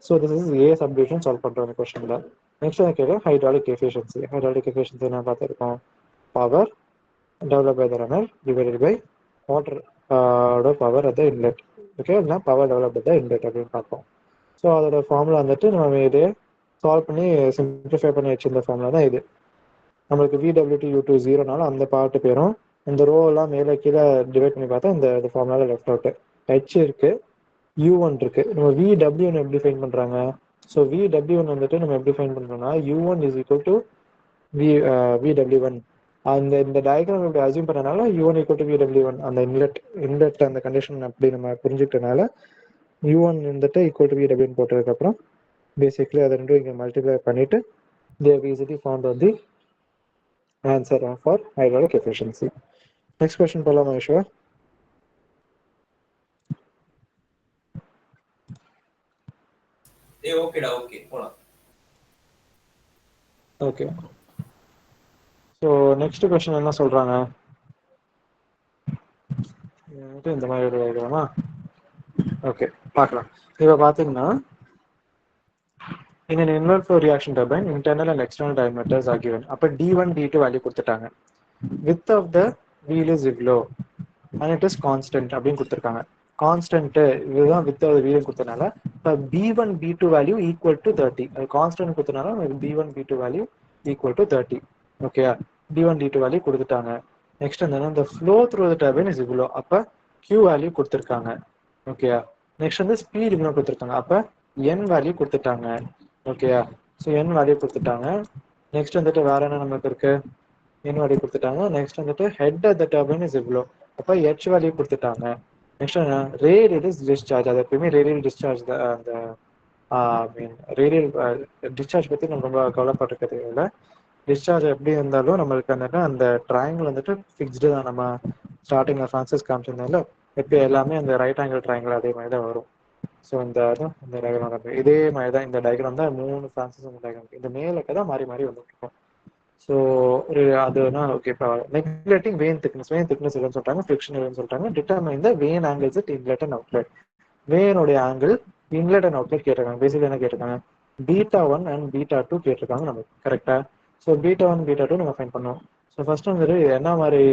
so this is a subdivision solve பண்ணுறோம் இந்த கொஸ்டின்ல. நெக்ஸ்ட் எனக்கு கேட்குறேன் ஹைட்ராலிக் எஃபிஷியன்சி. ஹைட்ராலிக் எஃபிஷியன்சி என்ன பார்த்துருக்கோம் power develop by the runner divided by water power at the inlet. Okay இல்லைனா power develop by the inlet அப்படின்னு பார்ப்போம். ஸோ அதோட ஃபார்முலா வந்துட்டு நம்ம இது சால்வ் பண்ணி சிம்பிளிஃபை பண்ணி வச்சிருந்த ஃபார்முலா தான் இது. நம்மளுக்கு VW2 0னால அந்த பாட்டு பேரும் இந்த ரோ எல்லாம் மேலே கீழே டிவைட் பண்ணி பார்த்தா இந்த ஃபார்முலா லெஃப்ட் அவுட் H இருக்கு U1 இருக்கு. நம்ம VW எப்படி ஃபைன் பண்றாங்க ஸோ VW வந்துட்டு நம்ம எப்படி ஃபைன் பண்றோம்னா U1 is equal to VW1 இந்த டயக்ராம் இப்படி அசியூம் பண்ணனால U1 equal to VW1 அந்த இன்லெட் அந்த கண்டிஷன் அப்படி நம்ம புரிஞ்சுக்கிட்டனால U1 வந்துட்டு ஈக்குவல் டு VW போட்டதுக்கப்புறம் பேசிக்லி அதை ரெண்டும் இங்கே மல்டிப்ளை பண்ணிட்டு they have easily found out the answer for hydraulic efficiency. Next question போலாமா ஈஸ்வா? ஓகேடா ஓகே போலாம். ஓகே ஸோ நெக்ஸ்ட் கொஸ்டின் என்ன சொல்றாங்க இந்த மாதிரி ஒரு எழுதலாமா? ஓகே பார்க்கலாம். இப்போ பார்த்தீங்கன்னா in an inward flow reaction turbine internal and external diameters are given. அப்போ D1 D2 வேல்யூ கொடுத்துட்டாங்க. width of the wheel is இவ்வளோ and it is constant அப்படின்னு கொடுத்துருக்காங்க. கான்ஸ்டன்ட் இதுதான் width of the wheel கொடுத்தனால இப்போ B1 B2 value equal to 30. அது constant கொடுத்தனால B1 B2 value equal to 30. Okay D1 D2 value கொடுத்துட்டாங்க. நெக்ஸ்ட் வந்து இந்த flow through the turbine is இவ்வளோ அப்போ Q வேல்யூ கொடுத்துருக்காங்க. ஓகே நெக்ஸ்ட் வந்து ஸ்பீட் இவ்வளோ கொடுத்துருக்காங்க அப்போ N வேல்யூ கொடுத்துட்டாங்க. ஓகே ஸோ N வேல்யூ கொடுத்துட்டாங்க. நெக்ஸ்ட் வந்துட்டு வேற என்ன நமக்கு இருக்கு என் வேல்யூ கொடுத்துட்டாங்க. நெக்ஸ்ட் வந்துட்டு head of the turbine is இவ்வளோ, அப்போ ஹெச் வேல்யூ கொடுத்துட்டாங்க. நெக்ஸ்ட் ரேடியல் இஸ் டிஸ்சார்ஜ், அது எப்பயுமே ரேடியல் டிஸ்சார்ஜ் தான். அந்த மீன் ரேடியல் டிஸ்சார்ஜ் பற்றி நம்ம ரொம்ப கவலைப்பட்டிருக்க தேவையில்லை. டிஸ்சார்ஜ் எப்படி இருந்தாலும் நம்மளுக்கு வந்துட்டு அந்த ட்ரையாங்கிள் வந்துட்டு ஃபிக்ஸ்டு தான். நம்ம ஸ்டார்டிங்கில் ஃப்ரான்சிஸ் காமிச்சிருந்தால இப்போ எல்லாமே அந்த ரைட் ஆங்கிள் ட்ரையாங்கிள் அதே மாதிரி தான் வரும். ஸோ இந்த இந்த டயக்ராம் இதே மாதிரி தான். இந்த டயக்ராம் தான் 3 ஃப்ரான்சிஸ் டயக்ராம் இந்த மேலுக்கு தான் மாறி மாறி வந்துட்டு இருக்கும். ஸோ அதுனா ஓகே. நெக்லெக்டிங் வெயின் திக்னஸ் இல்லைன்னு சொல்லிட்டாங்க, ஃபிரிக்ஷன் இல்லைன்னு சொல்லிட்டாங்க. Determine the vane angles at inlet and outlet. வேனுடைய ஆங்கிள் இன்லெட் அண்ட் அவுட்லெட் கேட்டிருக்காங்க. பேசிக்கலி என்ன கேட்டிருக்காங்க, β1 அண்ட் β2 கேட்டிருக்காங்க நமக்கு. கரெக்டா? ஸோ β1 β2 நம்ம ஃபைன் பண்ணுவோம். ஸோ ஃபர்ஸ்ட் வந்துட்டு என்ன மாதிரி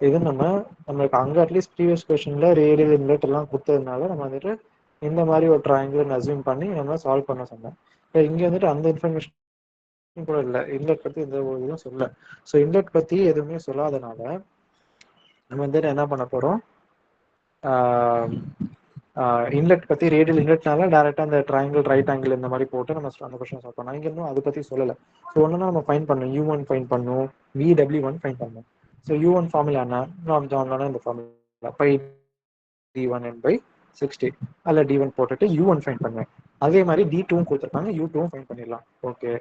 இது நம்மளுக்கு அங்கே அட்லீஸ்ட் ப்ரீவியஸ் கொஸ்டின்ல ரேடியல் இன்லெட் எல்லாம் கொடுத்ததுனால நம்ம வந்துட்டு இந்த மாதிரி ஒரு ட்ரையாங்கிள் அசியூம் பண்ணி நம்ம சால்வ் பண்ண சொன்னோம். இப்போ இங்கே வந்துட்டு அந்த இன்ஃபர்மேஷன் கூட இல்லை, இன்லெட் பற்றி எந்த ஒரு இதுவும் சொல்ல. ஸோ இன்லெட் பற்றி எதுவுமே சொல்லாதனால நம்ம வந்துட்டு என்ன பண்ண போகிறோம், இன்லெட் பற்றி ரேடியல் இன்லெட்னால டேரெக்டாக அந்த ட்ரையாங்கிள் ரைட் ஆங்கிள் இந்த மாதிரி போட்டு நம்ம அந்த கொஸ்டின் சால்வ் பண்ணோம். இங்கே இன்னும் அதை பற்றி சொல்லலை. ஸோ ஒன்றுனா நம்ம ஃபைன் பண்ணணும், U1 ஃபைன் பண்ணணும், VW1 ஃபைன் பண்ணணும். ஸோ U1 ஃபார்முலா என்ன, நாம் ஜான்லான இந்த ஃபார்முலா பை D1n/60 அதில் D1 போட்டுட்டு U1 ஃபைன் பண்ணுவேன். அதே மாதிரி D2 கொடுத்துருப்பாங்க, U2 ஃபைன் பண்ணிடலாம். ஓகே.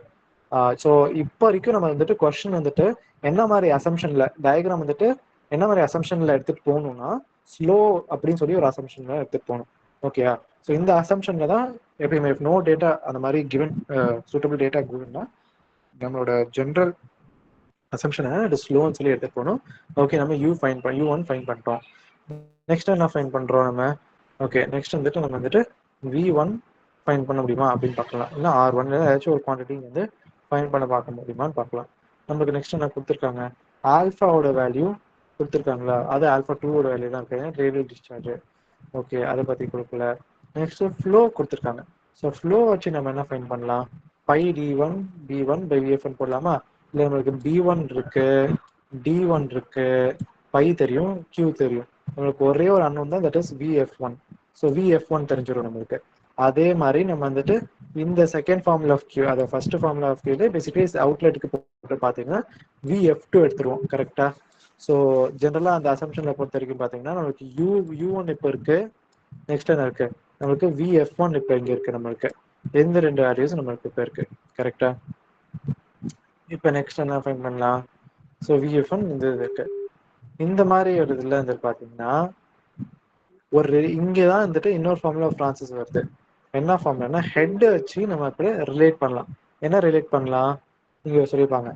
ஸோ இப்போ வரைக்கும் நம்ம வந்துட்டு கொஸ்டின் வந்துட்டு என்ன மாதிரி அசம்ஷன்ல டயக்ராம் வந்துட்டு என்ன மாதிரி அசம்ஷன்ல எடுத்துட்டு போகணும்னா ஸ்லோ அப்படின்னு சொல்லி ஒரு அசம்ஷன்ல எடுத்துட்டு போகணும். ஓகேயா? ஸோ இந்த அசம்ஷன்ல தான் எப்பயுமே நோ டேட்டா அந்த மாதிரி கிவன் சூட்டபிள் டேட்டா கிவன்னா நம்மளோட ஜென்ரல் அசம்ஷனை அது ஸ்லோன்னு சொல்லி எடுத்துட்டு போகணும். ஓகே, நம்ம U1 ஃபைன் பண்ணிட்டோம். நெக்ஸ்ட் என்ன ஃபைன் பண்றோம் நம்ம? ஓகே, நெக்ஸ்ட் வந்துட்டு நம்ம வந்துட்டு V1 ஃபைன் பண்ண முடியுமா அப்படின்னு பார்க்கலாம். இல்லை R1 ஏதாச்சும் ஒரு குவான்டிட்டி வந்து ஃபைன் பண்ண பார்க்க முடியுமான்னு பார்க்கலாம். நமக்கு நெக்ஸ்ட் என்ன கொடுத்துருக்காங்க, ஆல்ஃபாவோட வேல்யூ கொடுத்துருக்காங்களா, அது α2 வேல்யூ தான் இருக்கு, ரேடியல் டிஸ்சார்ஜ். ஓகே, அதை பற்றி கொடுக்கல. நெக்ஸ்ட் ஃப்ளோ கொடுத்துருக்காங்க. ஸோ ஃப்ளோ வச்சு நம்ம என்ன ஃபைன் பண்ணலாம், பை D1 B1/VFN போடலாமா? இல்லை நம்மளுக்கு B1 இருக்கு, D1 இருக்கு, பை தெரியும், Q தெரியும். நம்மளுக்கு ஒரே ஒரு அன்னோன் தான், that is VF1. So VF1 தெரிஞ்சிடும் நம்மளுக்கு. அதே மாதிரி நம்ம வந்துட்டு இந்த செகண்ட் ஃபார்முலா ஆஃப் Q, அதை first formula of Q basically அவுட்லெட்டுக்கு போட்டு பார்த்தீங்கன்னா VF2 எடுத்துருவோம். கரெக்டா? ஸோ ஜென்ரலாக அந்த அசம்ஷன்ல பொறுத்த வரைக்கும் பார்த்தீங்கன்னா நம்மளுக்கு U1 இப்போ இருக்கு, நெக்ஸ்ட் என்ன இருக்கு நம்மளுக்கு VF1 இப்போ இங்கே இருக்கு. நம்மளுக்கு எந்த ரெண்டு வேல்யூஸ் நம்மளுக்கு இப்போ இருக்கு. கரெக்டா? இப்போ நெக்ஸ்ட் என்ன ஃபைன் பண்ணலாம், ஸோ VF1 இந்த இது இருக்கு. இந்த மாதிரி ஒரு இதில் வந்து பார்த்தீங்கன்னா ஒரு இங்கே தான் வந்துட்டு இன்னொரு ஃபார்முலா ஃப்ரான்சிஸ் வருது. என்ன ஃபார்முலானா ஹெட் வச்சு நம்ம இப்படி ரிலேட் பண்ணலாம். என்ன ரிலேட் பண்ணலாம் இங்கே சொல்லியிருப்பாங்க,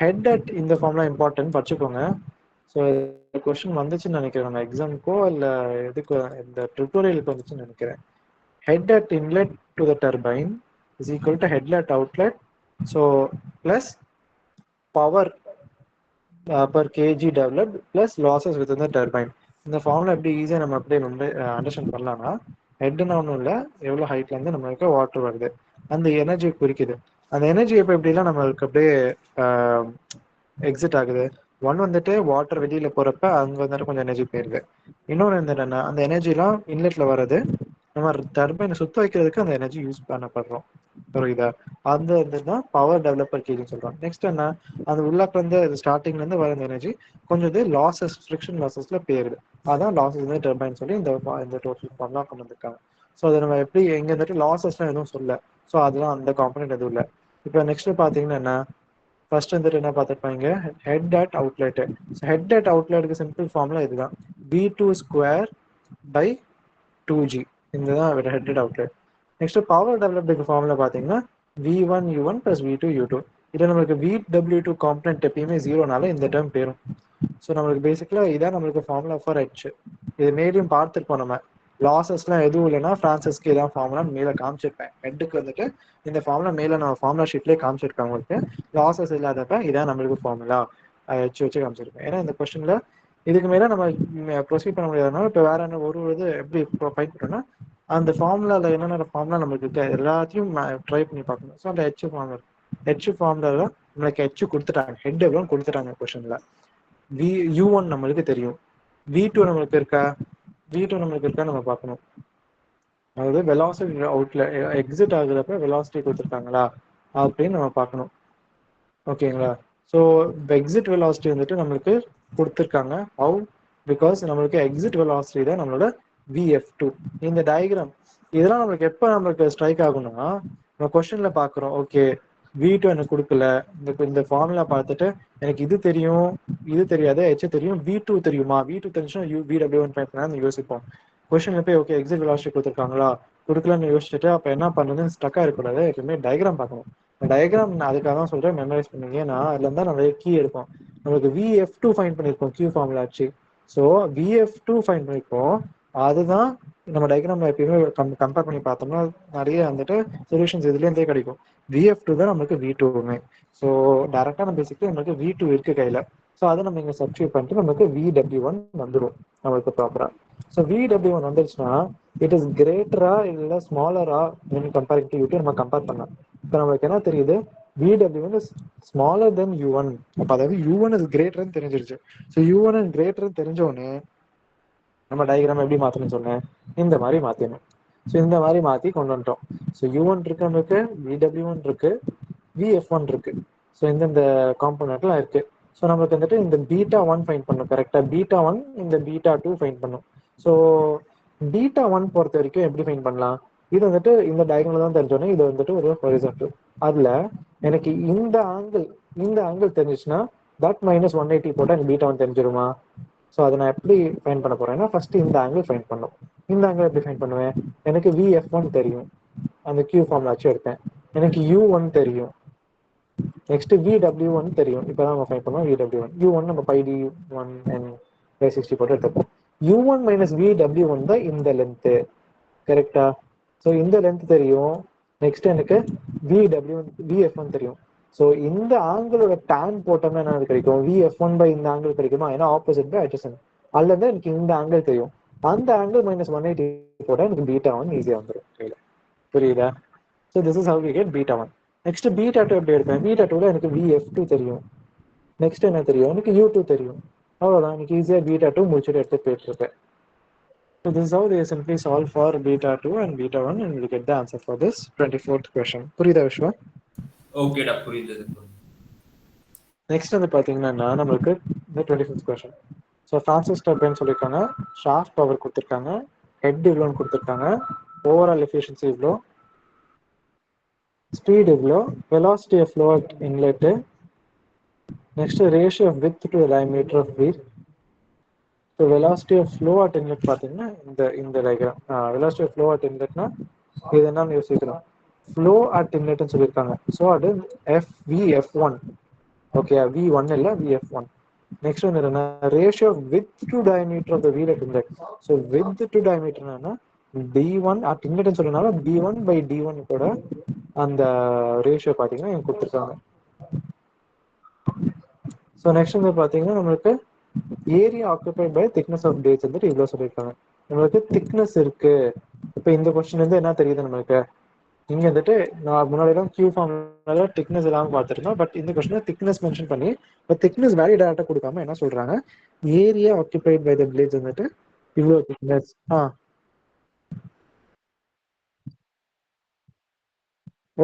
ஹெட் அட் இந்த ஃபார்முலா இம்பார்ட்டன்ட் படிச்சுக்கோங்க. ஸோ கொஸ்டின் வந்துச்சுன்னு நினைக்கிறேன், நம்ம எக்ஸாமுக்கோ இல்லை எதுக்கு இந்த ட்யூட்டோரியலுக்கு வந்துச்சுன்னு நினைக்கிறேன். Head at inlet to the turbine is equal to head at outlet, so plus power per kg developed plus losses within the turbine. இந்த ஃபார்முலா எப்படி ஈஸியாக நம்ம அப்படியே அண்டர்ஸ்டாண்ட் பண்ணலாம்னா, ஹெட்னா ஒன்றும் இல்லை, எவ்வளோ ஹைட்லேருந்து நம்மளுக்கு வாட்டர் வருது அந்த எனர்ஜி குறிக்குது. அந்த எனர்ஜி எப்போ எப்படிலாம் நம்மளுக்கு அப்படியே எக்ஸிட் ஆகுது, ஒன் வந்துட்டு வாட்டர் வெளியில் போகிறப்ப அங்கே வந்துட்டு கொஞ்சம் எனர்ஜி போயிருது. இன்னொன்று என்னன்னா அந்த எனர்ஜிலாம் இன்லெட்ல வர்றது நம்ம டர்பைனை சுத்த வைக்கிறதுக்கு அந்த எனர்ஜி யூஸ் பண்ணப்படுறோம். புரியுதா? அந்த இதுதான் பவர் டெவலப்பர் கேஜின்னு சொல்றோம். நெக்ஸ்ட் என்ன, அந்த உள்ளாக்க வந்து ஸ்டார்டிங்ல இருந்து வர எனர்ஜி கொஞ்சம் இது லாசஸ், ஃப்ரிக்ஷன் லாசஸ்ல போயிருது. அதான் லாசஸ் வந்து டர்பைன் சொல்லி இந்த டோட்டல் ஃபார்ம்லாம் கொண்டு வந்திருக்காங்க. ஸோ அதை நம்ம எப்படி எங்க வந்துட்டு லாசஸ்லாம் எதுவும் சொல்ல, ஸோ அதெல்லாம் அந்த காம்பனன்ட் எதுவும் இல்லை. இப்போ நெக்ஸ்ட் பார்த்தீங்கன்னா என்ன, ஃபர்ஸ்ட் வந்துட்டு என்ன பார்த்துருப்பாங்க, head at outlet. Head at அவுட்லெட்டுக்கு சிம்பிள் ஃபார்முலா இதுதான், V2²/2G. இதுதான் head at outlet. Next power டெவலப்டுக்கு ஃபார்முலா பார்த்தீங்கன்னா V1U1 + V2U2. இதில் நம்மளுக்கு VW2 காம்பனன்ட் எப்பயுமே ஜீரோனால இந்த டேர்ம் பேரும். ஸோ நம்மளுக்கு பேசிக்கலாக இதான் நம்மளுக்கு ஃபார்முலா ஃபார் ஹெச். இது மேலேயும் பார்த்துருப்போம் நம்ம, லாசஸ்லாம் எதுவும் இல்லைன்னா ஃப்ரான்சிஸ்க்கு இதான் ஃபார்முலா மேலே காமிச்சிருப்பேன். ஹெட்டுக்கு வந்துட்டு இந்த ஃபார்முலா மேலே நம்ம ஃபார்முலா ஷீட்லேயே காமிச்சிருக்கேன் உங்களுக்கு. லாசஸ் இல்லாதப்ப இதான் நம்மளுக்கு ஃபார்முலா ஹெச் வச்சு காமிச்சிருப்பேன். ஏன்னா இந்த கொஸ்டின்ல இதுக்கு மேலே நம்ம ப்ரொசீட் பண்ண முடியாதனால இப்போ வேற என்ன ஒரு இது எப்படி ஃபைண்ட் பண்ணோம்னா அந்த ஃபார்முலாவில் என்னென்ன ஃபார்முலா நம்மளுக்கு இருக்கு எல்லாத்தையும் ட்ரை பண்ணி பார்க்கணும். ஸோ அந்த ஹெச் ஃபார்முலாவில் நம்மளுக்கு ஹெச் கொடுத்துட்டாங்க, ஹெட் எவ்வளோன்னு கொடுத்துட்டாங்க கொஸ்டின்ல. U1 நம்மளுக்கு தெரியும், V2 நம்மளுக்கு இருக்கா, V2 நம்மளுக்கு இருக்கா நம்ம பார்க்கணும். அதாவது வெலாசிட்டி அவுட்ல எக்ஸிட் ஆகுறப்ப வெலாசிட்டி கொடுத்துருக்காங்களா அப்படின்னு நம்ம பார்க்கணும். ஓகேங்களா? ஸோ எக்ஸிட் வெலாசிட்டி வந்துட்டு நம்மளுக்கு கொடுத்துருக்காங்க. ஹவு? பிகாஸ் நம்மளுக்கு எக்ஸிட் வெலாசிட்டி தான் நம்மளோட VF2. இந்த டயக்ராம் இதெல்லாம் நம்மளுக்கு எப்போ நம்மளுக்கு ஸ்ட்ரைக் ஆகும்னா, நம்ம கொஸ்டின்ல பார்க்குறோம், ஓகே V2 எனக்கு கொடுக்கல, இந்த ஃபார்முலா பார்த்துட்டு எனக்கு இது தெரியும், இது தெரியாது, H தெரியும், V2 தெரியுமா, V2 தெரிஞ்சுன்னா VW1 ஃபைண்ட் பண்ணான்னு யோசிப்போம். கொஸ்டின்ல போய் ஓகே எக்ஸிட் வெலாசிட்டி கொடுத்துருக்காங்களா, கொடுக்கலன்னு யோசிச்சுட்டு அப்போ என்ன பண்ணுறதுன்னு ஸ்டக்காக இருக்கக்கூடாது, எப்பவுமே டயக்ராம் பார்க்கணும். டயக்ராம் நான் அதுக்காக தான் சொல்றேன் மெமரைஸ் பண்ணுங்க. ஏன்னா அதுல இருந்தா நிறைய கீ எடுப்போம். நமக்கு VF2 ஃபைண்ட் பண்ணிருக்கோம் Q ஃபார்முலா ஆச்சு. ஸோ VF2 ஃபைண்ட் பண்ணிருக்கோம். அதுதான் நம்ம டயக்ராம்ல எப்பயுமே கம்பேர் பண்ணி பார்த்தோம்னா நிறைய வந்துட்டு சொல்யூஷன்ஸ் இதுலேருந்தே கிடைக்கும். VF2 தான் நமக்கு V2மே. ஸோ டேரக்டா நம்ம பேசிக்கலி நமக்கு V2 இருக்கு கையில. ஸோ அதை நம்ம இங்க சப்ஸ்டியூட் பண்ணிட்டு நமக்கு VW1 வந்துடும் நம்மளுக்கு ப்ராப்பரா. ஸோ VW1 வந்துருச்சுன்னா இட் இஸ் கிரேட்டரா இல்லை ஸ்மாலரா கம்பேரிங் டு U2 நம்ம கம்பேர் பண்ணலாம். இப்போ நம்மளுக்கு என்ன தெரியுது, VW1 is smaller than U1. அப்போ அதாவது U1 is greater தெரிஞ்சிருச்சு. ஸோ U1 is greater தெரிஞ்ச உடனே நம்ம டயக்ராம் எப்படி மாற்றணும்னு சொன்னேன், இந்த மாதிரி மாற்றணும். ஸோ இந்த மாதிரி மாற்றி கொண்டு வந்துட்டோம். ஸோ U1 இருக்கு நமக்கு, VW1 இருக்கு, VF1 இருக்கு. ஸோ இந்தந்த காம்போனன்ட்லாம் இருக்கு. ஸோ நமக்கு வந்துட்டு இந்த β1 ஃபைண்ட் பண்ணும். கரெக்டாக β1 இந்த β2 ஃபைண்ட் பண்ணும். ஸோ β1 பொறுத்த வரைக்கும் எப்படி ஃபைண்ட் பண்ணலாம், இது வந்துட்டு இந்த டயக்ராம்ல தான் தெரிஞ்சோன்னே இது வந்துட்டு ஒரு ஹொரிசான்டல். அதுல எனக்கு இந்த ஆங்கிள் தெரிஞ்சிச்சுன்னா தட் -180 போட்டால் எனக்கு β1 தெரிஞ்சிருமா. ஸோ அதை நான் எப்படி ஃபைண்ட் பண்ண போறேன்னா ஃபர்ஸ்ட் இந்த ஆங்கிள் ஃபைண்ட் பண்ணும். இந்த ஆங்கிள் எப்படி ஃபைண்ட் பண்ணுவேன், எனக்கு VF1 தெரியும், அந்த Q ஃபார்ம்ல வச்சு எடுத்தேன். எனக்கு U1 தெரியும், நெக்ஸ்ட் VW1 தெரியும். இப்பதான் நம்ம ஃபைண்ட் பண்ணோம் VW1. U1 நம்ம πd1 and 60 போட்டு எடுத்துப்போம். U1 மைனஸ் VW1 தான் இந்த லென்த்து. கரெக்டா? ஸோ இந்த லென்த் தெரியும். நெக்ஸ்ட் எனக்கு VF1 தெரியும். ஸோ இந்த ஆங்கிளோட tan போட்டோம்னா என்ன கிடைக்கும், VF1 பை இந்த ஆங்கிள் கிடைக்குமா, ஏன்னா ஆப்போசிட் பை அட்ஜசன்ட். அல்லது எனக்கு இந்த ஆங்கிள் தெரியும், அந்த ஆங்கிள் -180 போட்டால் எனக்கு β1 ஈஸியாக வந்துடும் கையில். புரியுதா? So this is how we get β1. Next β2 எப்படி எடுப்பேன், β2ல எனக்கு VF2 தெரியும். நெக்ஸ்ட் என்ன தெரியும், எனக்கு U2 தெரியும். அவ்வளோதான், எனக்கு ஈஸியாக β2 முடிச்சுட்டு எடுத்து போயிட்டு இருக்கேன். So this is how they simply solve for β2 and β1 and we get the answer for this 24th question. புரியுதா விஸ்வா? ஓகேடா, புரியுது. நெக்ஸ்ட் வந்து பார்த்தீங்கன்னா நம்மளுக்கு இந்த 25th question. So Francis turbine சொல்லியிருக்காங்க, ஷாஃப்ட் பவர் கொடுத்துருக்காங்க, ஹெட் இவ்வளோன்னு கொடுத்துருக்காங்க, ஓவரால் எஃபிஷியன்சி இவ்வளோ, ஸ்பீட் இவ்வளோ, velocity of flow at inlet, next ratio of width to diameter of wheel. So velocity of flow at inlet பார்த்தீங்கன்னா இந்த diagram. Velocity of flow at இன்லெட்னா இது என்னன்னு யோசிக்கணும், ஃப்ளோ அட் இன்லெட்னு சொல்லியிருக்காங்க. ஸோ அது VF1. ஓகே, V1 இல்லை VF1. நெக்ஸ்ட் வந்து என்னன்னா ratio width to diameter of the wheel at inlet. So width to diameter என்னன்னா D1 அட் இன்லெட்னு சொல்றதுனால B1 பை D1 கூட அந்த ரேஷியோ பார்த்தீங்கன்னா இங்க கொடுத்துருக்காங்க. ஸோ நெக்ஸ்ட் வந்து பார்த்தீங்கன்னா நம்மளுக்கு area occupied by thickness of base வந்துட்டு இவ்வளோ சொல்லியிருக்காங்க. நம்மளுக்கு திக்னஸ் இருக்கு. இப்போ இந்த கொஸ்டின் வந்து என்ன தெரியுது நம்மளுக்கு, இங்க வந்துட்டு நான் முன்னாடி Q ஃபார்ம்ல திக்னஸ் இல்லாமல் பார்த்துருக்கோம். பட் இந்த கொஸ்டின் திக்னஸ் மென்ஷன் பண்ணி திக்னஸ் வேல்யூ டேரக்டா கொடுக்காம என்ன சொல்றாங்க, area occupied by the blades வந்துட்டு இவ்வளோ திக்னஸ்.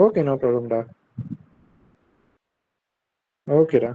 Okay, no ப்ராப்ளம்டா. ஓகேடா.